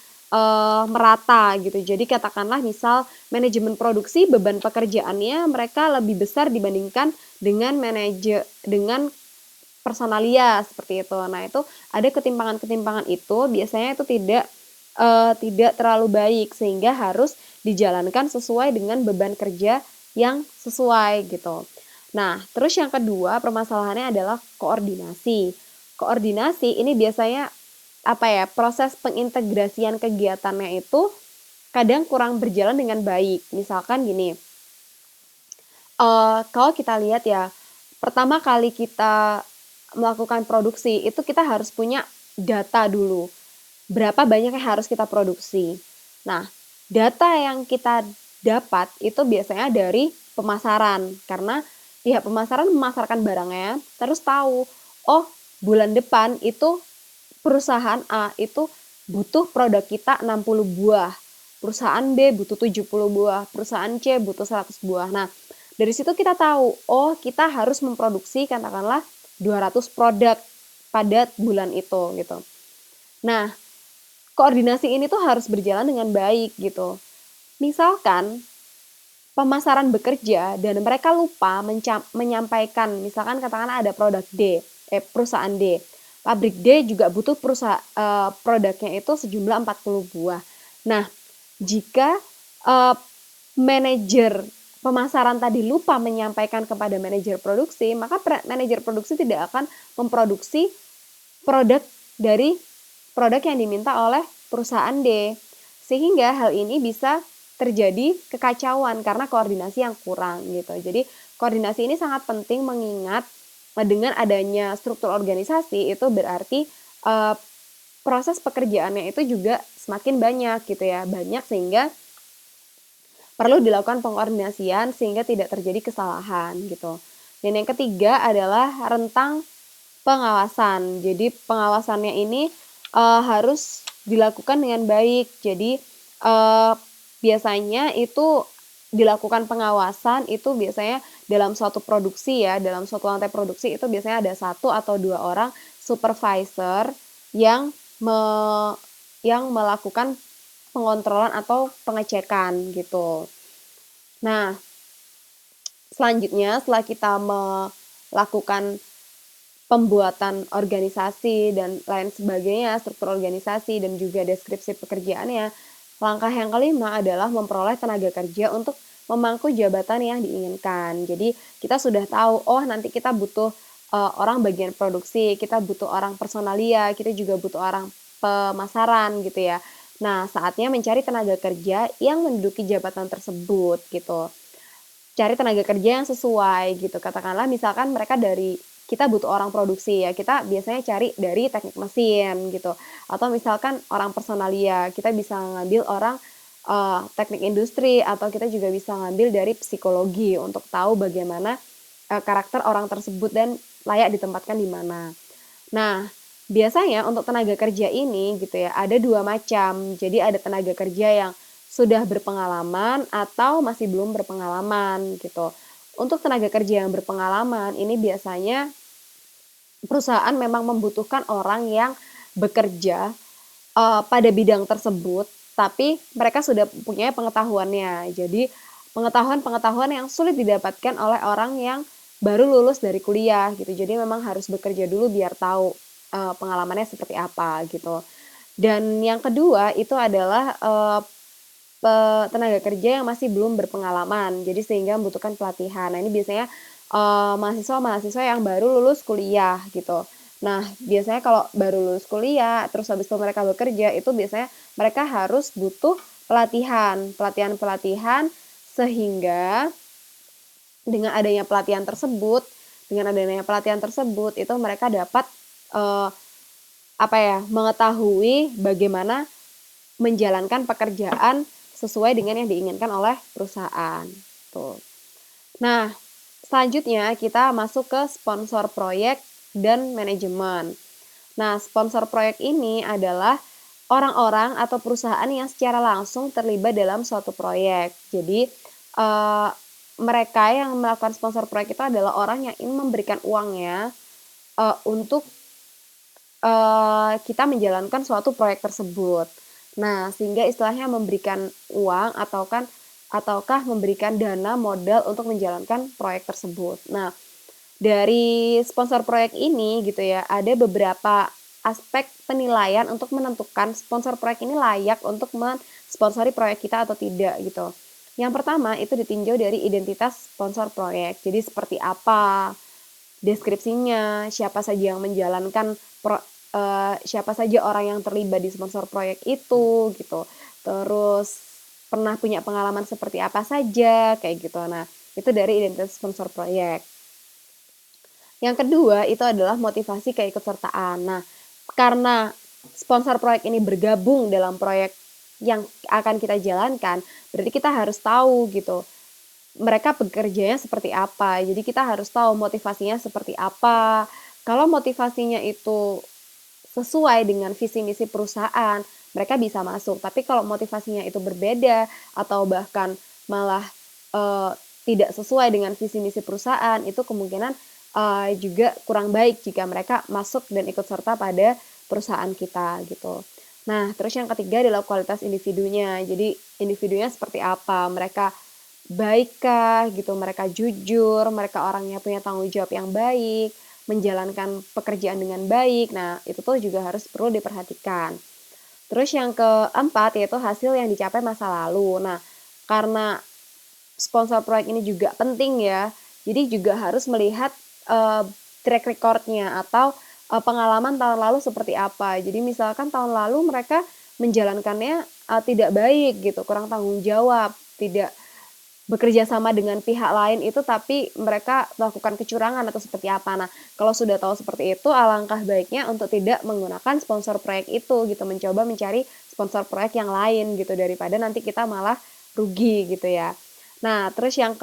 merata gitu. Jadi katakanlah misal manajemen produksi beban pekerjaannya mereka lebih besar dibandingkan dengan personalia seperti itu. Nah, itu ada ketimpangan-ketimpangan itu biasanya itu tidak terlalu baik sehingga harus dijalankan sesuai dengan beban kerja yang sesuai gitu. Nah, terus yang kedua permasalahannya adalah koordinasi. Koordinasi ini biasanya proses pengintegrasian kegiatannya itu kadang kurang berjalan dengan baik. Misalkan gini, kalau kita lihat ya, pertama kali kita melakukan produksi itu kita harus punya data dulu. Berapa banyak yang harus kita produksi. Nah, data yang kita dapat itu biasanya dari pemasaran karena pihak pemasaran memasarkan barangnya terus tahu, oh bulan depan itu perusahaan A itu butuh produk kita 60 buah, perusahaan B butuh 70 buah, perusahaan C butuh 100 buah. Nah, dari situ kita tahu, oh kita harus memproduksi katakanlah 200 produk pada bulan itu gitu. Nah, koordinasi ini tuh harus berjalan dengan baik gitu. Misalkan pemasaran bekerja dan mereka lupa menyampaikan, misalkan katakanlah ada perusahaan D. Pabrik D juga butuh produknya itu sejumlah 40 buah. Nah, jika manajer pemasaran tadi lupa menyampaikan kepada manajer produksi, maka manajer produksi tidak akan memproduksi produk dari produk yang diminta oleh perusahaan D. Sehingga hal ini bisa terjadi kekacauan karena koordinasi yang kurang gitu. Jadi koordinasi ini sangat penting mengingat dengan adanya struktur organisasi itu berarti proses pekerjaannya itu juga semakin banyak gitu ya. Banyak sehingga perlu dilakukan pengkoordinasian sehingga tidak terjadi kesalahan gitu. Dan yang ketiga adalah rentang pengawasan. Jadi pengawasannya ini harus dilakukan dengan baik. Jadi biasanya itu dilakukan pengawasan itu biasanya dalam suatu produksi ya, dalam suatu lantai produksi itu biasanya ada 1 atau 2 orang supervisor yang yang melakukan pengontrolan atau pengecekan gitu. Nah, selanjutnya setelah kita melakukan pembuatan organisasi dan lain sebagainya, struktur organisasi dan juga deskripsi pekerjaannya, langkah yang kelima adalah memperoleh tenaga kerja untuk memangku jabatan yang diinginkan. Jadi kita sudah tahu, oh nanti kita butuh orang bagian produksi, kita butuh orang personalia, kita juga butuh orang pemasaran gitu ya. Nah, saatnya mencari tenaga kerja yang menduduki jabatan tersebut gitu. Cari tenaga kerja yang sesuai gitu. Katakanlah misalkan mereka kita butuh orang produksi ya, kita biasanya cari dari teknik mesin gitu. Atau misalkan orang personalia, kita bisa ngambil orang teknik industri atau kita juga bisa ngambil dari psikologi untuk tahu bagaimana karakter orang tersebut dan layak ditempatkan di mana. Nah, biasanya untuk tenaga kerja ini gitu ya, ada 2 macam. Jadi ada tenaga kerja yang sudah berpengalaman atau masih belum berpengalaman gitu. Untuk tenaga kerja yang berpengalaman ini biasanya perusahaan memang membutuhkan orang yang bekerja pada bidang tersebut, tapi mereka sudah punya pengetahuannya. Jadi pengetahuan-pengetahuan yang sulit didapatkan oleh orang yang baru lulus dari kuliah gitu. Jadi memang harus bekerja dulu biar tahu pengalamannya seperti apa gitu. Dan yang kedua itu adalah tenaga kerja yang masih belum berpengalaman, jadi sehingga membutuhkan pelatihan. Nah, ini biasanya mahasiswa-mahasiswa yang baru lulus kuliah gitu. Nah, biasanya kalau baru lulus kuliah, terus habis itu mereka bekerja, itu biasanya mereka harus butuh pelatihan sehingga dengan adanya pelatihan tersebut, dengan adanya pelatihan tersebut itu mereka dapat mengetahui bagaimana menjalankan pekerjaan sesuai dengan yang diinginkan oleh perusahaan. Tuh. Nah, selanjutnya kita masuk ke sponsor proyek dan manajemen. Nah, sponsor proyek ini adalah orang-orang atau perusahaan yang secara langsung terlibat dalam suatu proyek. Jadi, mereka yang melakukan sponsor proyek itu adalah orang yang ingin memberikan uangnya untuk kita menjalankan suatu proyek tersebut. Nah, sehingga istilahnya memberikan uang ataukah memberikan dana modal untuk menjalankan proyek tersebut. Nah, dari sponsor proyek ini gitu ya, ada beberapa aspek penilaian untuk menentukan sponsor proyek ini layak untuk mensponsori proyek kita atau tidak gitu. Yang pertama itu ditinjau dari identitas sponsor proyek. Jadi seperti apa deskripsinya, siapa saja yang menjalankan siapa saja orang yang terlibat di sponsor proyek itu gitu. Terus pernah punya pengalaman seperti apa saja kayak gitu. Nah, itu dari identitas sponsor proyek. Yang kedua itu adalah motivasi keikutsertaan. Nah, karena sponsor proyek ini bergabung dalam proyek yang akan kita jalankan, berarti kita harus tahu gitu mereka bekerjanya seperti apa. Jadi kita harus tahu motivasinya seperti apa. Kalau motivasinya itu sesuai dengan visi misi perusahaan, mereka bisa masuk. Tapi kalau motivasinya itu berbeda atau bahkan malah tidak sesuai dengan visi misi perusahaan, itu kemungkinan juga kurang baik jika mereka masuk dan ikut serta pada perusahaan kita gitu. Nah, terus yang ketiga adalah kualitas individunya. Jadi individunya seperti apa? Mereka baikkah gitu, mereka jujur, mereka orangnya punya tanggung jawab yang baik, menjalankan pekerjaan dengan baik. Nah, itu tuh juga harus perlu diperhatikan. Terus yang keempat yaitu hasil yang dicapai masa lalu. Nah, karena sponsor proyek ini juga penting ya, jadi juga harus melihat track recordnya atau pengalaman tahun lalu seperti apa. Jadi misalkan tahun lalu mereka menjalankannya tidak baik gitu, kurang tanggung jawab, tidak bekerja sama dengan pihak lain itu tapi mereka melakukan kecurangan atau seperti apa. Nah, kalau sudah tahu seperti itu, alangkah baiknya untuk tidak menggunakan sponsor proyek itu gitu, mencoba mencari sponsor proyek yang lain gitu daripada nanti kita malah rugi gitu ya. Nah, terus yang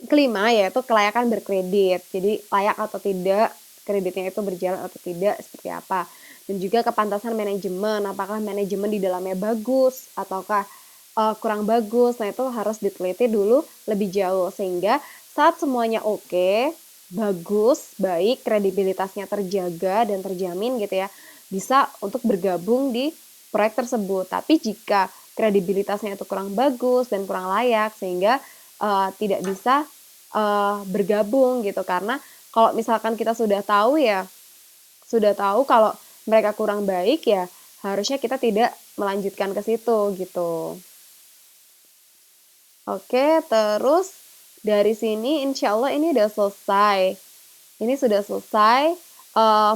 kelima yaitu kelayakan berkredit. Jadi layak atau tidak kreditnya itu berjalan atau tidak seperti apa. Dan juga kepantasan manajemen, apakah manajemen di dalamnya bagus ataukah kurang bagus. Nah, itu harus diteliti dulu lebih jauh sehingga saat semuanya oke, bagus, baik, kredibilitasnya terjaga dan terjamin gitu ya, bisa untuk bergabung di proyek tersebut. Tapi jika kredibilitasnya itu kurang bagus dan kurang layak sehingga tidak bisa bergabung gitu, karena kalau misalkan kita sudah tahu kalau mereka kurang baik ya harusnya kita tidak melanjutkan ke situ gitu. Oke, terus dari sini insya Allah ini udah selesai. Ini sudah selesai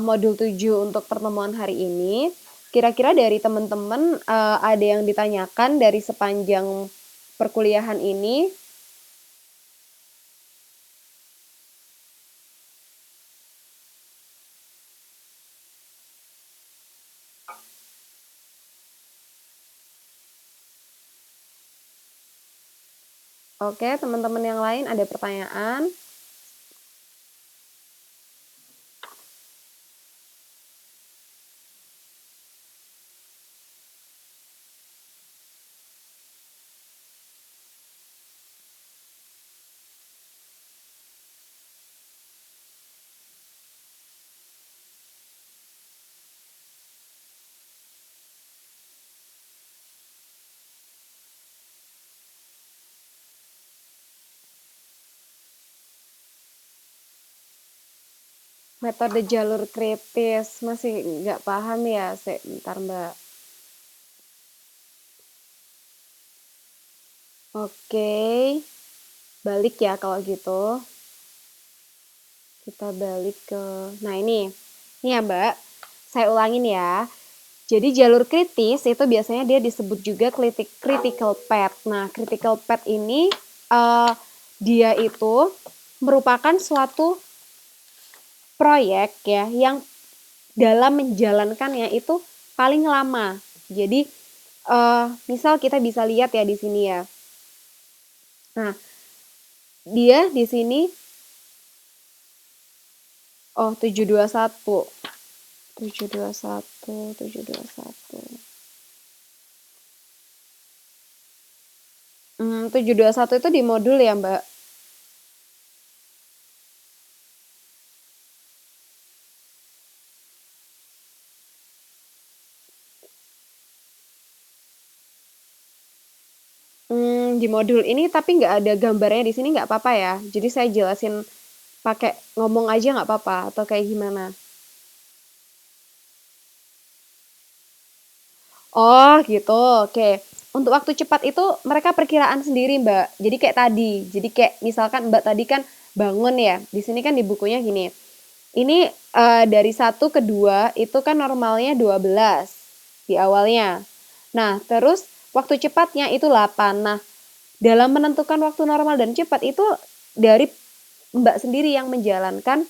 modul 7 untuk pertemuan hari ini. Kira-kira dari teman-teman ada yang ditanyakan dari sepanjang perkuliahan ini? Oke, teman-teman yang lain ada pertanyaan? Metode jalur kritis masih nggak paham ya, bentar Mbak. Oke, balik ya kalau gitu. Kita balik ke, nah ini ya Mbak, saya ulangin ya. Jadi jalur kritis itu biasanya dia disebut juga critical path. Nah, critical path ini dia itu merupakan suatu proyek ya yang dalam menjalankannya itu paling lama. Jadi misal kita bisa lihat ya di sini ya. Nah, dia di sini 721. 721, 721. 721 itu di modul ya, Mbak? Di modul ini tapi nggak ada gambarnya di sini nggak apa-apa ya? Jadi saya jelasin pakai ngomong aja nggak apa-apa atau kayak gimana? Oh gitu, oke. Untuk waktu cepat itu mereka perkiraan sendiri Mbak. Jadi kayak tadi, jadi kayak misalkan Mbak tadi kan bangun ya. Di sini kan di bukunya gini. Ini dari 1 ke 2 itu kan normalnya 12 di awalnya. Nah, terus waktu cepatnya itu 8. Nah, dalam menentukan waktu normal dan cepat itu dari Mbak sendiri yang menjalankan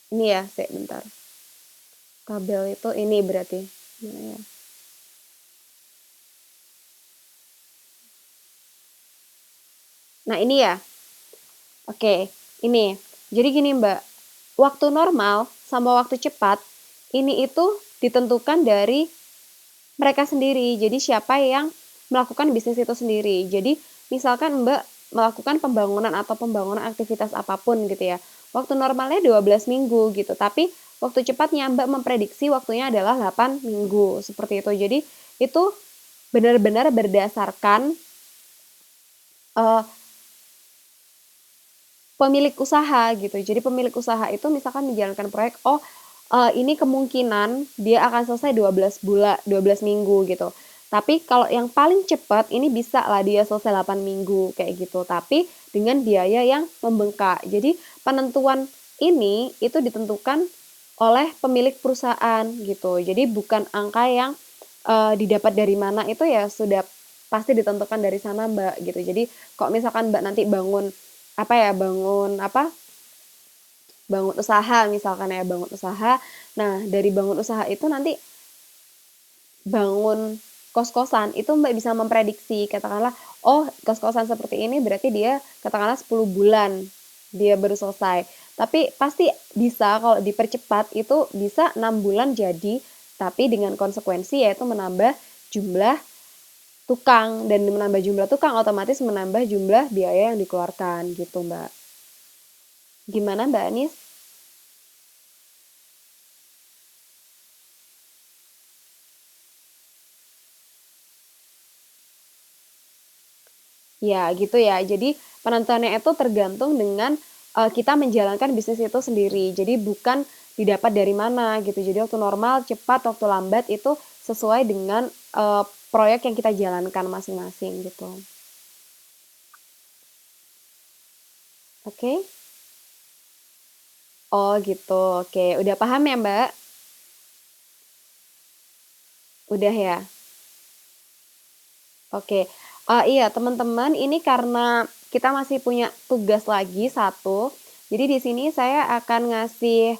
ini ya, bentar. Tabel itu ini berarti. Gimana ya? Nah, ini ya. Oke, ini. Jadi gini Mbak, waktu normal sama waktu cepat ini itu ditentukan dari mereka sendiri. Jadi siapa yang melakukan bisnis itu sendiri. Jadi misalkan Mbak melakukan pembangunan atau pembangunan aktivitas apapun gitu ya. Waktu normalnya 12 minggu gitu, tapi waktu cepatnya Mbak memprediksi waktunya adalah 8 minggu seperti itu. Jadi itu benar-benar berdasarkan uh, pemilik usaha gitu. Jadi pemilik usaha itu misalkan menjalankan proyek, ini kemungkinan dia akan selesai 12 bulan, 12 minggu gitu. Tapi kalau yang paling cepat ini bisa lah dia selesai 8 minggu kayak gitu. Tapi dengan biaya yang membengkak. Jadi penentuan ini itu ditentukan oleh pemilik perusahaan gitu. Jadi bukan angka yang didapat dari mana itu ya sudah pasti ditentukan dari sana Mbak gitu. Jadi kok misalkan Mbak nanti bangun apa ya bangun apa bangun usaha misalkan ya bangun usaha. Nah dari bangun usaha itu nanti bangun kos-kosan itu Mbak bisa memprediksi katakanlah oh kos-kosan seperti ini berarti dia katakanlah 10 bulan dia baru selesai. Tapi pasti bisa kalau dipercepat itu bisa 6 bulan jadi tapi dengan konsekuensi yaitu menambah jumlah tukang dan menambah jumlah tukang otomatis menambah jumlah biaya yang dikeluarkan gitu Mbak. Gimana Mbak Anis? Ya, gitu ya. Jadi penentuannya itu tergantung dengan kita menjalankan bisnis itu sendiri. Jadi bukan didapat dari mana gitu. Jadi waktu normal, cepat, waktu lambat itu sesuai dengan proyek yang kita jalankan masing-masing gitu. Oke? Oh gitu. Oke, udah paham ya Mbak? Udah ya. Oke. Iya teman-teman, ini karena kita masih punya tugas lagi satu. Jadi di sini saya akan ngasih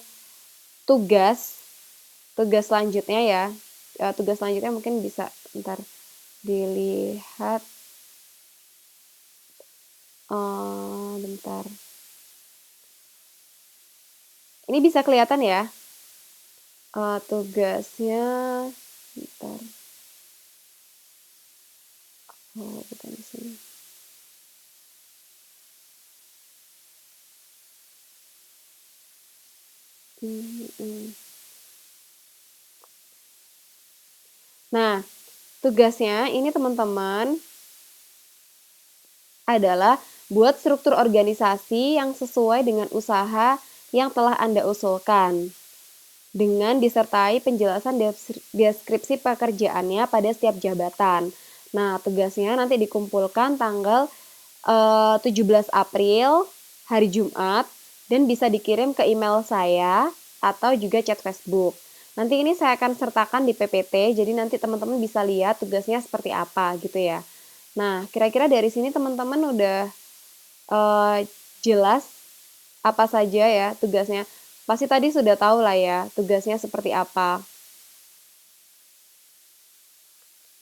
tugas tugas selanjutnya ya. Tugas selanjutnya mungkin bisa ntar dilihat bentar. Ini bisa kelihatan ya. Tugasnya bentar. Oh, bukan di sini. Nah, tugasnya ini teman-teman adalah buat struktur organisasi yang sesuai dengan usaha yang telah Anda usulkan dengan disertai penjelasan deskripsi pekerjaannya pada setiap jabatan. Nah, tugasnya nanti dikumpulkan tanggal 17 April hari Jumat dan bisa dikirim ke email saya atau juga chat Facebook. Nanti ini saya akan sertakan di PPT, jadi nanti teman-teman bisa lihat tugasnya seperti apa gitu ya. Nah, kira-kira dari sini teman-teman udah jelas apa saja ya tugasnya. Pasti tadi sudah tahu lah ya tugasnya seperti apa.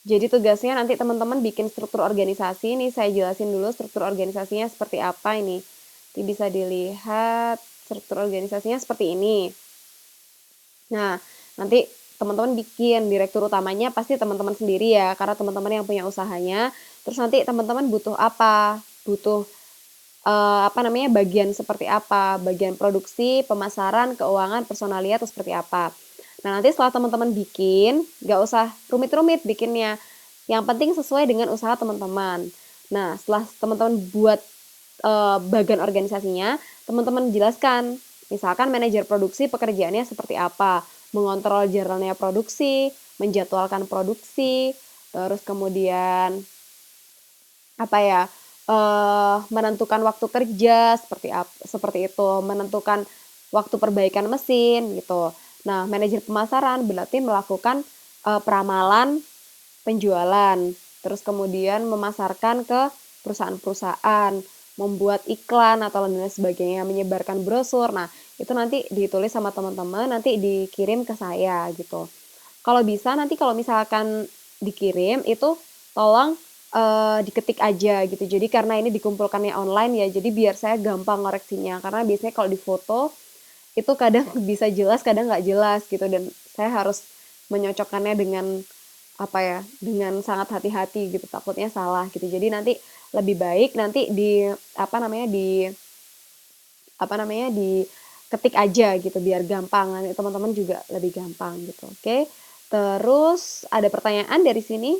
Jadi tugasnya nanti teman-teman bikin struktur organisasi. Ini saya jelasin dulu struktur organisasinya seperti apa ini. Ini bisa dilihat struktur organisasinya seperti ini. Nah, nanti teman-teman bikin direktur utamanya pasti teman-teman sendiri ya, karena teman-teman yang punya usahanya. Terus nanti teman-teman butuh apa? Butuh apa namanya bagian seperti apa? Bagian produksi, pemasaran, keuangan, personalia atau seperti apa? Nah, nanti setelah teman-teman bikin, nggak usah rumit-rumit bikinnya. Yang penting sesuai dengan usaha teman-teman. Nah, setelah teman-teman buat bagian organisasinya, teman-teman jelaskan. Misalkan manajer produksi pekerjaannya seperti apa, mengontrol jurnalnya produksi, menjadwalkan produksi, terus kemudian apa ya, menentukan waktu kerja seperti itu, menentukan waktu perbaikan mesin gitu. Nah, manajer pemasaran berarti melakukan peramalan penjualan, terus kemudian memasarkan ke perusahaan-perusahaan, membuat iklan atau lain sebagainya, menyebarkan brosur. Nah, itu nanti ditulis sama teman-teman, nanti dikirim ke saya gitu. Kalau bisa nanti kalau misalkan dikirim itu tolong diketik aja gitu. Jadi karena ini dikumpulkannya online ya, jadi biar saya gampang ngoreksinya. Karena biasanya kalau di foto itu kadang bisa jelas, kadang nggak jelas gitu. Dan saya harus menyocokkannya dengan apa ya, dengan sangat hati-hati gitu. Takutnya salah gitu. Jadi nanti lebih baik nanti di apa namanya diketik aja gitu biar gampang nanti teman-teman juga lebih gampang gitu. Oke. Terus ada pertanyaan dari sini?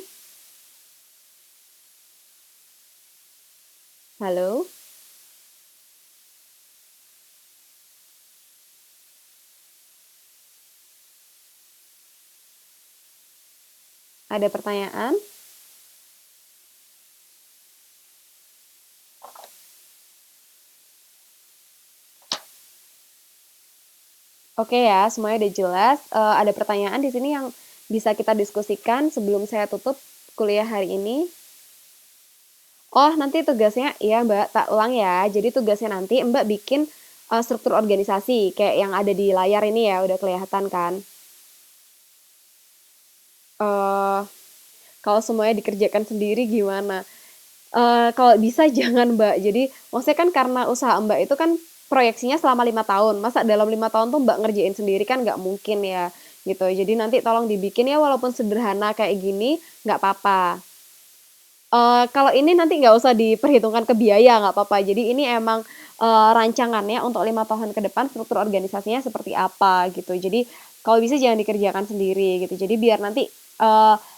Halo? Ada pertanyaan? Oke ya, semuanya udah jelas. Ada pertanyaan di sini yang bisa kita diskusikan sebelum saya tutup kuliah hari ini. Oh, nanti tugasnya, ya Mbak, tak ulang ya. Jadi tugasnya nanti Mbak bikin struktur organisasi, kayak yang ada di layar ini ya, udah kelihatan kan. eh Kalau semuanya dikerjakan sendiri gimana? Kalau bisa jangan Mbak. Jadi maksudnya kan karena usaha Mbak itu kan proyeksinya selama 5 tahun. Masa dalam 5 tahun tuh Mbak ngerjain sendiri kan nggak mungkin ya gitu. Jadi nanti tolong dibikin ya walaupun sederhana kayak gini nggak apa-apa. Kalau ini nanti nggak usah diperhitungkan ke biaya nggak apa-apa. Jadi ini emang rancangannya untuk 5 tahun ke depan struktur organisasinya seperti apa gitu. Jadi kalau bisa jangan dikerjakan sendiri gitu. Jadi biar nanti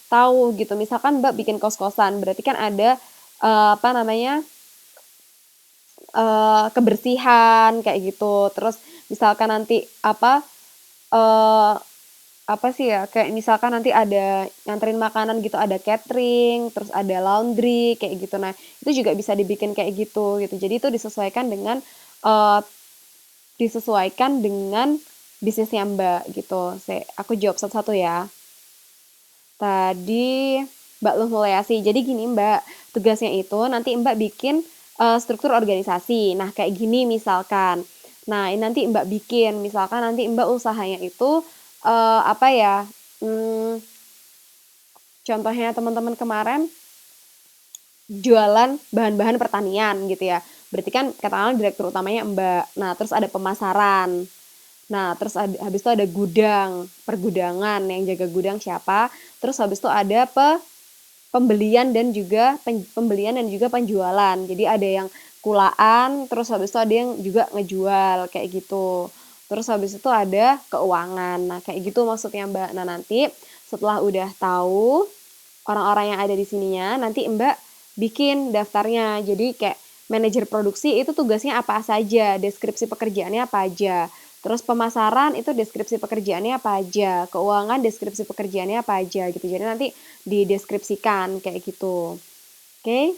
tahu gitu. Misalkan Mbak bikin kos-kosan, berarti kan ada apa namanya kebersihan kayak gitu. Terus misalkan nanti eh apa sih ya kayak misalkan nanti ada nganterin makanan gitu, ada catering, terus ada laundry kayak gitu. Nah, itu juga bisa dibikin kayak gitu. Jadi itu eh, disesuaikan dengan bisnisnya Mbak gitu. Aku jawab satu-satu ya. Tadi Mbak Luh Mulyasi. Jadi gini Mbak, tugasnya itu nanti Mbak bikin struktur organisasi. Nah, kayak gini misalkan. Nah, ini nanti Mbak bikin, misalkan nanti Mbak usahanya itu apa ya? Hmm, contohnya teman-teman kemarin jualan bahan-bahan pertanian gitu ya. Berarti kan katakanlah direktur utamanya Mbak. Nah, terus ada pemasaran. Nah, terus habis itu ada gudang, pergudangan yang jaga gudang siapa. Terus habis itu ada pembelian dan juga penjualan. Jadi ada yang kulaan, terus habis itu ada yang juga ngejual kayak gitu. Terus habis itu ada keuangan. Nah, kayak gitu maksudnya Mbak. Nah, nanti setelah udah tahu orang-orang yang ada di sininya, nanti Mbak bikin daftarnya. Jadi kayak manajer produksi itu tugasnya apa saja, deskripsi pekerjaannya apa aja. Terus pemasaran itu deskripsi pekerjaannya apa aja, keuangan deskripsi pekerjaannya apa aja gitu. Jadi nanti dideskripsikan kayak gitu. Oke,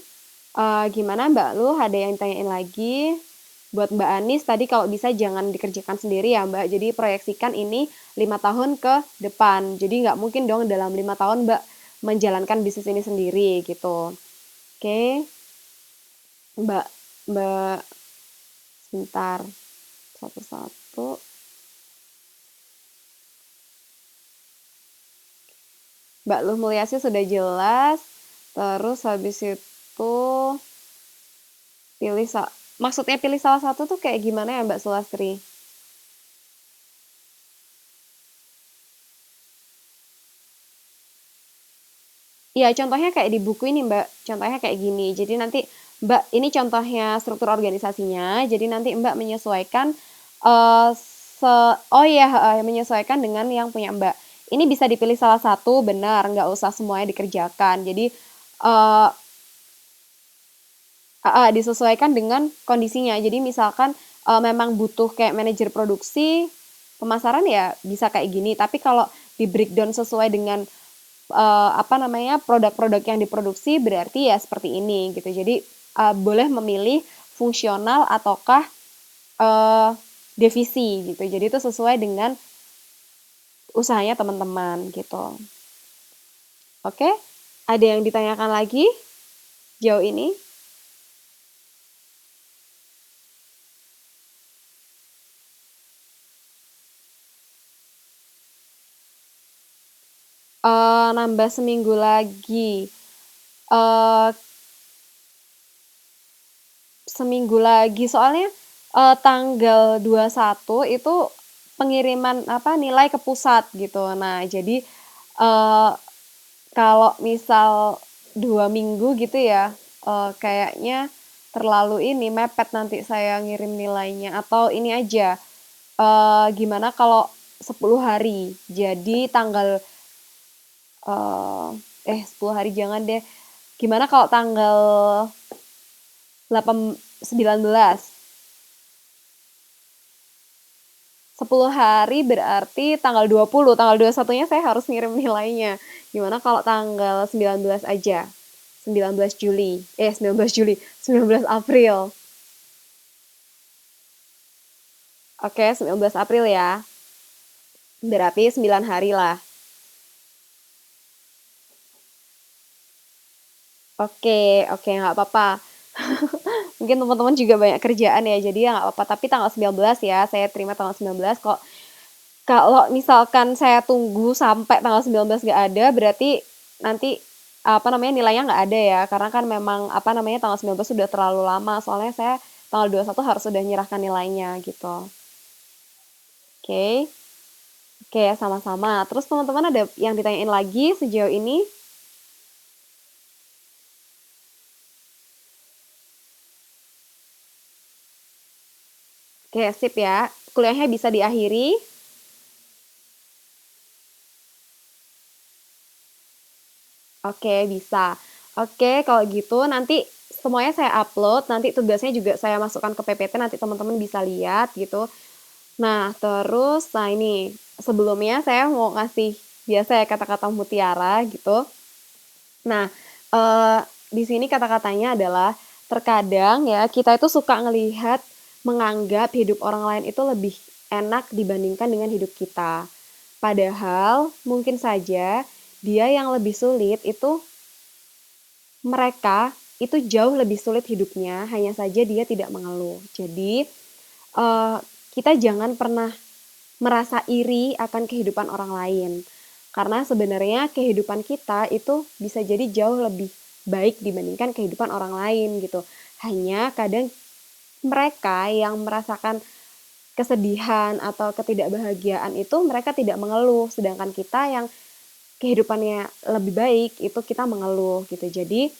gimana Mbak Lu? Ada yang tanyain lagi? Buat Mbak Anis tadi kalau bisa jangan dikerjakan sendiri ya Mbak. Jadi proyeksikan ini 5 tahun ke depan. Jadi nggak mungkin dong dalam 5 tahun Mbak menjalankan bisnis ini sendiri gitu. Oke, Mbak Mbak, sebentar. Satu-satu. Mbak Luh Mulyasi sudah jelas. Terus habis itu pilih maksudnya pilih salah satu tuh kayak gimana ya Mbak Sulastri? Iya, contohnya kayak di buku ini, Mbak. Contohnya kayak gini. Jadi nanti Mbak, ini contohnya struktur organisasinya. Jadi nanti Mbak menyesuaikan eh oh iya, menyesuaikan dengan yang punya Mbak. Ini bisa dipilih salah satu, benar, nggak usah semuanya dikerjakan. Jadi eh disesuaikan dengan kondisinya. Jadi misalkan memang butuh kayak manajer produksi, pemasaran ya bisa kayak gini. Tapi kalau di breakdown sesuai dengan apa namanya produk-produk yang diproduksi berarti ya seperti ini gitu. Jadi boleh memilih fungsional ataukah uh, divisi gitu. Jadi itu sesuai dengan usahanya teman-teman gitu. Oke, ada yang ditanyakan lagi jauh ini? Nambah seminggu lagi. eh Seminggu lagi soalnya tanggal 21 itu pengiriman apa nilai ke pusat gitu. Nah, jadi eh kalau misal 2 minggu gitu ya, kayaknya terlalu ini mepet nanti saya ngirim nilainya. Atau ini aja, gimana kalau 10 hari? Jadi tanggal eh 10 hari jangan deh. Gimana kalau tanggal 19 10 hari berarti tanggal 21-nya saya harus ngirim nilainya. Gimana kalau tanggal 19 aja? 19 Juli. 19 Juli. 19 April. Oke, 19 April ya. Berarti 9 hari lah. Oke, oke, nggak apa-apa. Mungkin teman-teman juga banyak kerjaan ya, jadi ya nggak apa-apa. Tapi tanggal 19 ya, saya terima tanggal 19. Kok kalau misalkan saya tunggu sampai tanggal 19 nggak ada, berarti nanti apa namanya nilainya nggak ada ya. Karena kan memang apa namanya tanggal 19 sudah terlalu lama. Soalnya saya tanggal 21 harus sudah menyerahkan nilainya gitu. Oke. Oke, sama-sama. Terus teman-teman ada yang ditanyain lagi sejauh ini? Oke, sip ya. Kuliahnya bisa diakhiri. Oke, bisa. Oke, kalau gitu nanti semuanya saya upload, nanti tugasnya juga saya masukkan ke PPT, nanti teman-teman bisa lihat gitu. Nah, terus, nah ini, sebelumnya saya mau ngasih biasa ya kata-kata mutiara gitu. Nah, eh, di sini kata-katanya adalah terkadang ya kita itu suka ngelihat menganggap hidup orang lain itu lebih enak dibandingkan dengan hidup kita. Padahal mungkin saja dia yang lebih sulit itu mereka itu jauh lebih sulit hidupnya, hanya saja dia tidak mengeluh. Jadi, kita jangan pernah merasa iri akan kehidupan orang lain. Karena sebenarnya kehidupan kita itu bisa jadi jauh lebih baik dibandingkan kehidupan orang lain gitu. Hanya kadang mereka yang merasakan kesedihan atau ketidakbahagiaan itu mereka tidak mengeluh, sedangkan kita yang kehidupannya lebih baik itu kita mengeluh gitu. Jadi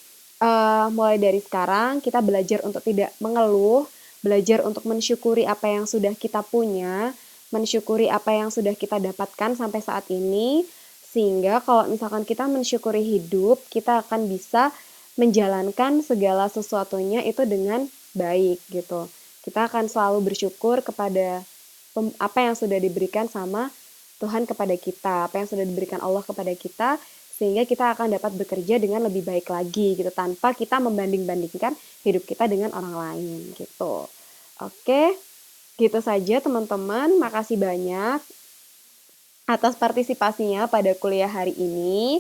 mulai dari sekarang kita belajar untuk tidak mengeluh, belajar untuk mensyukuri apa yang sudah kita punya, mensyukuri apa yang sudah kita dapatkan sampai saat ini, sehingga kalau misalkan kita mensyukuri hidup, kita akan bisa menjalankan segala sesuatunya itu dengan baik gitu. Kita akan selalu bersyukur kepada apa yang sudah diberikan sama Tuhan kepada kita, apa yang sudah diberikan Allah kepada kita, sehingga kita akan dapat bekerja dengan lebih baik lagi gitu tanpa kita membanding-bandingkan hidup kita dengan orang lain gitu. Oke, gitu saja teman-teman. Makasih banyak atas partisipasinya pada kuliah hari ini.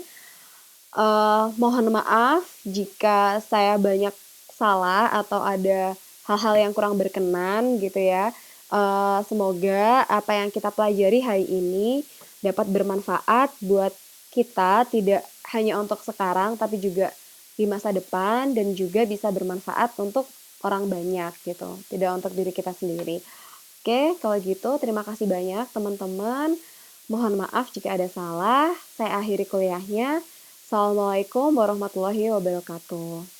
Mohon maaf jika saya banyak salah atau ada hal-hal yang kurang berkenan gitu ya. Semoga apa yang kita pelajari hari ini dapat bermanfaat buat kita, tidak hanya untuk sekarang tapi juga di masa depan dan juga bisa bermanfaat untuk orang banyak gitu, tidak untuk diri kita sendiri. Oke, kalau gitu terima kasih banyak teman-teman. Mohon maaf jika ada salah. Saya akhiri kuliahnya. Assalamualaikum warahmatullahi wabarakatuh.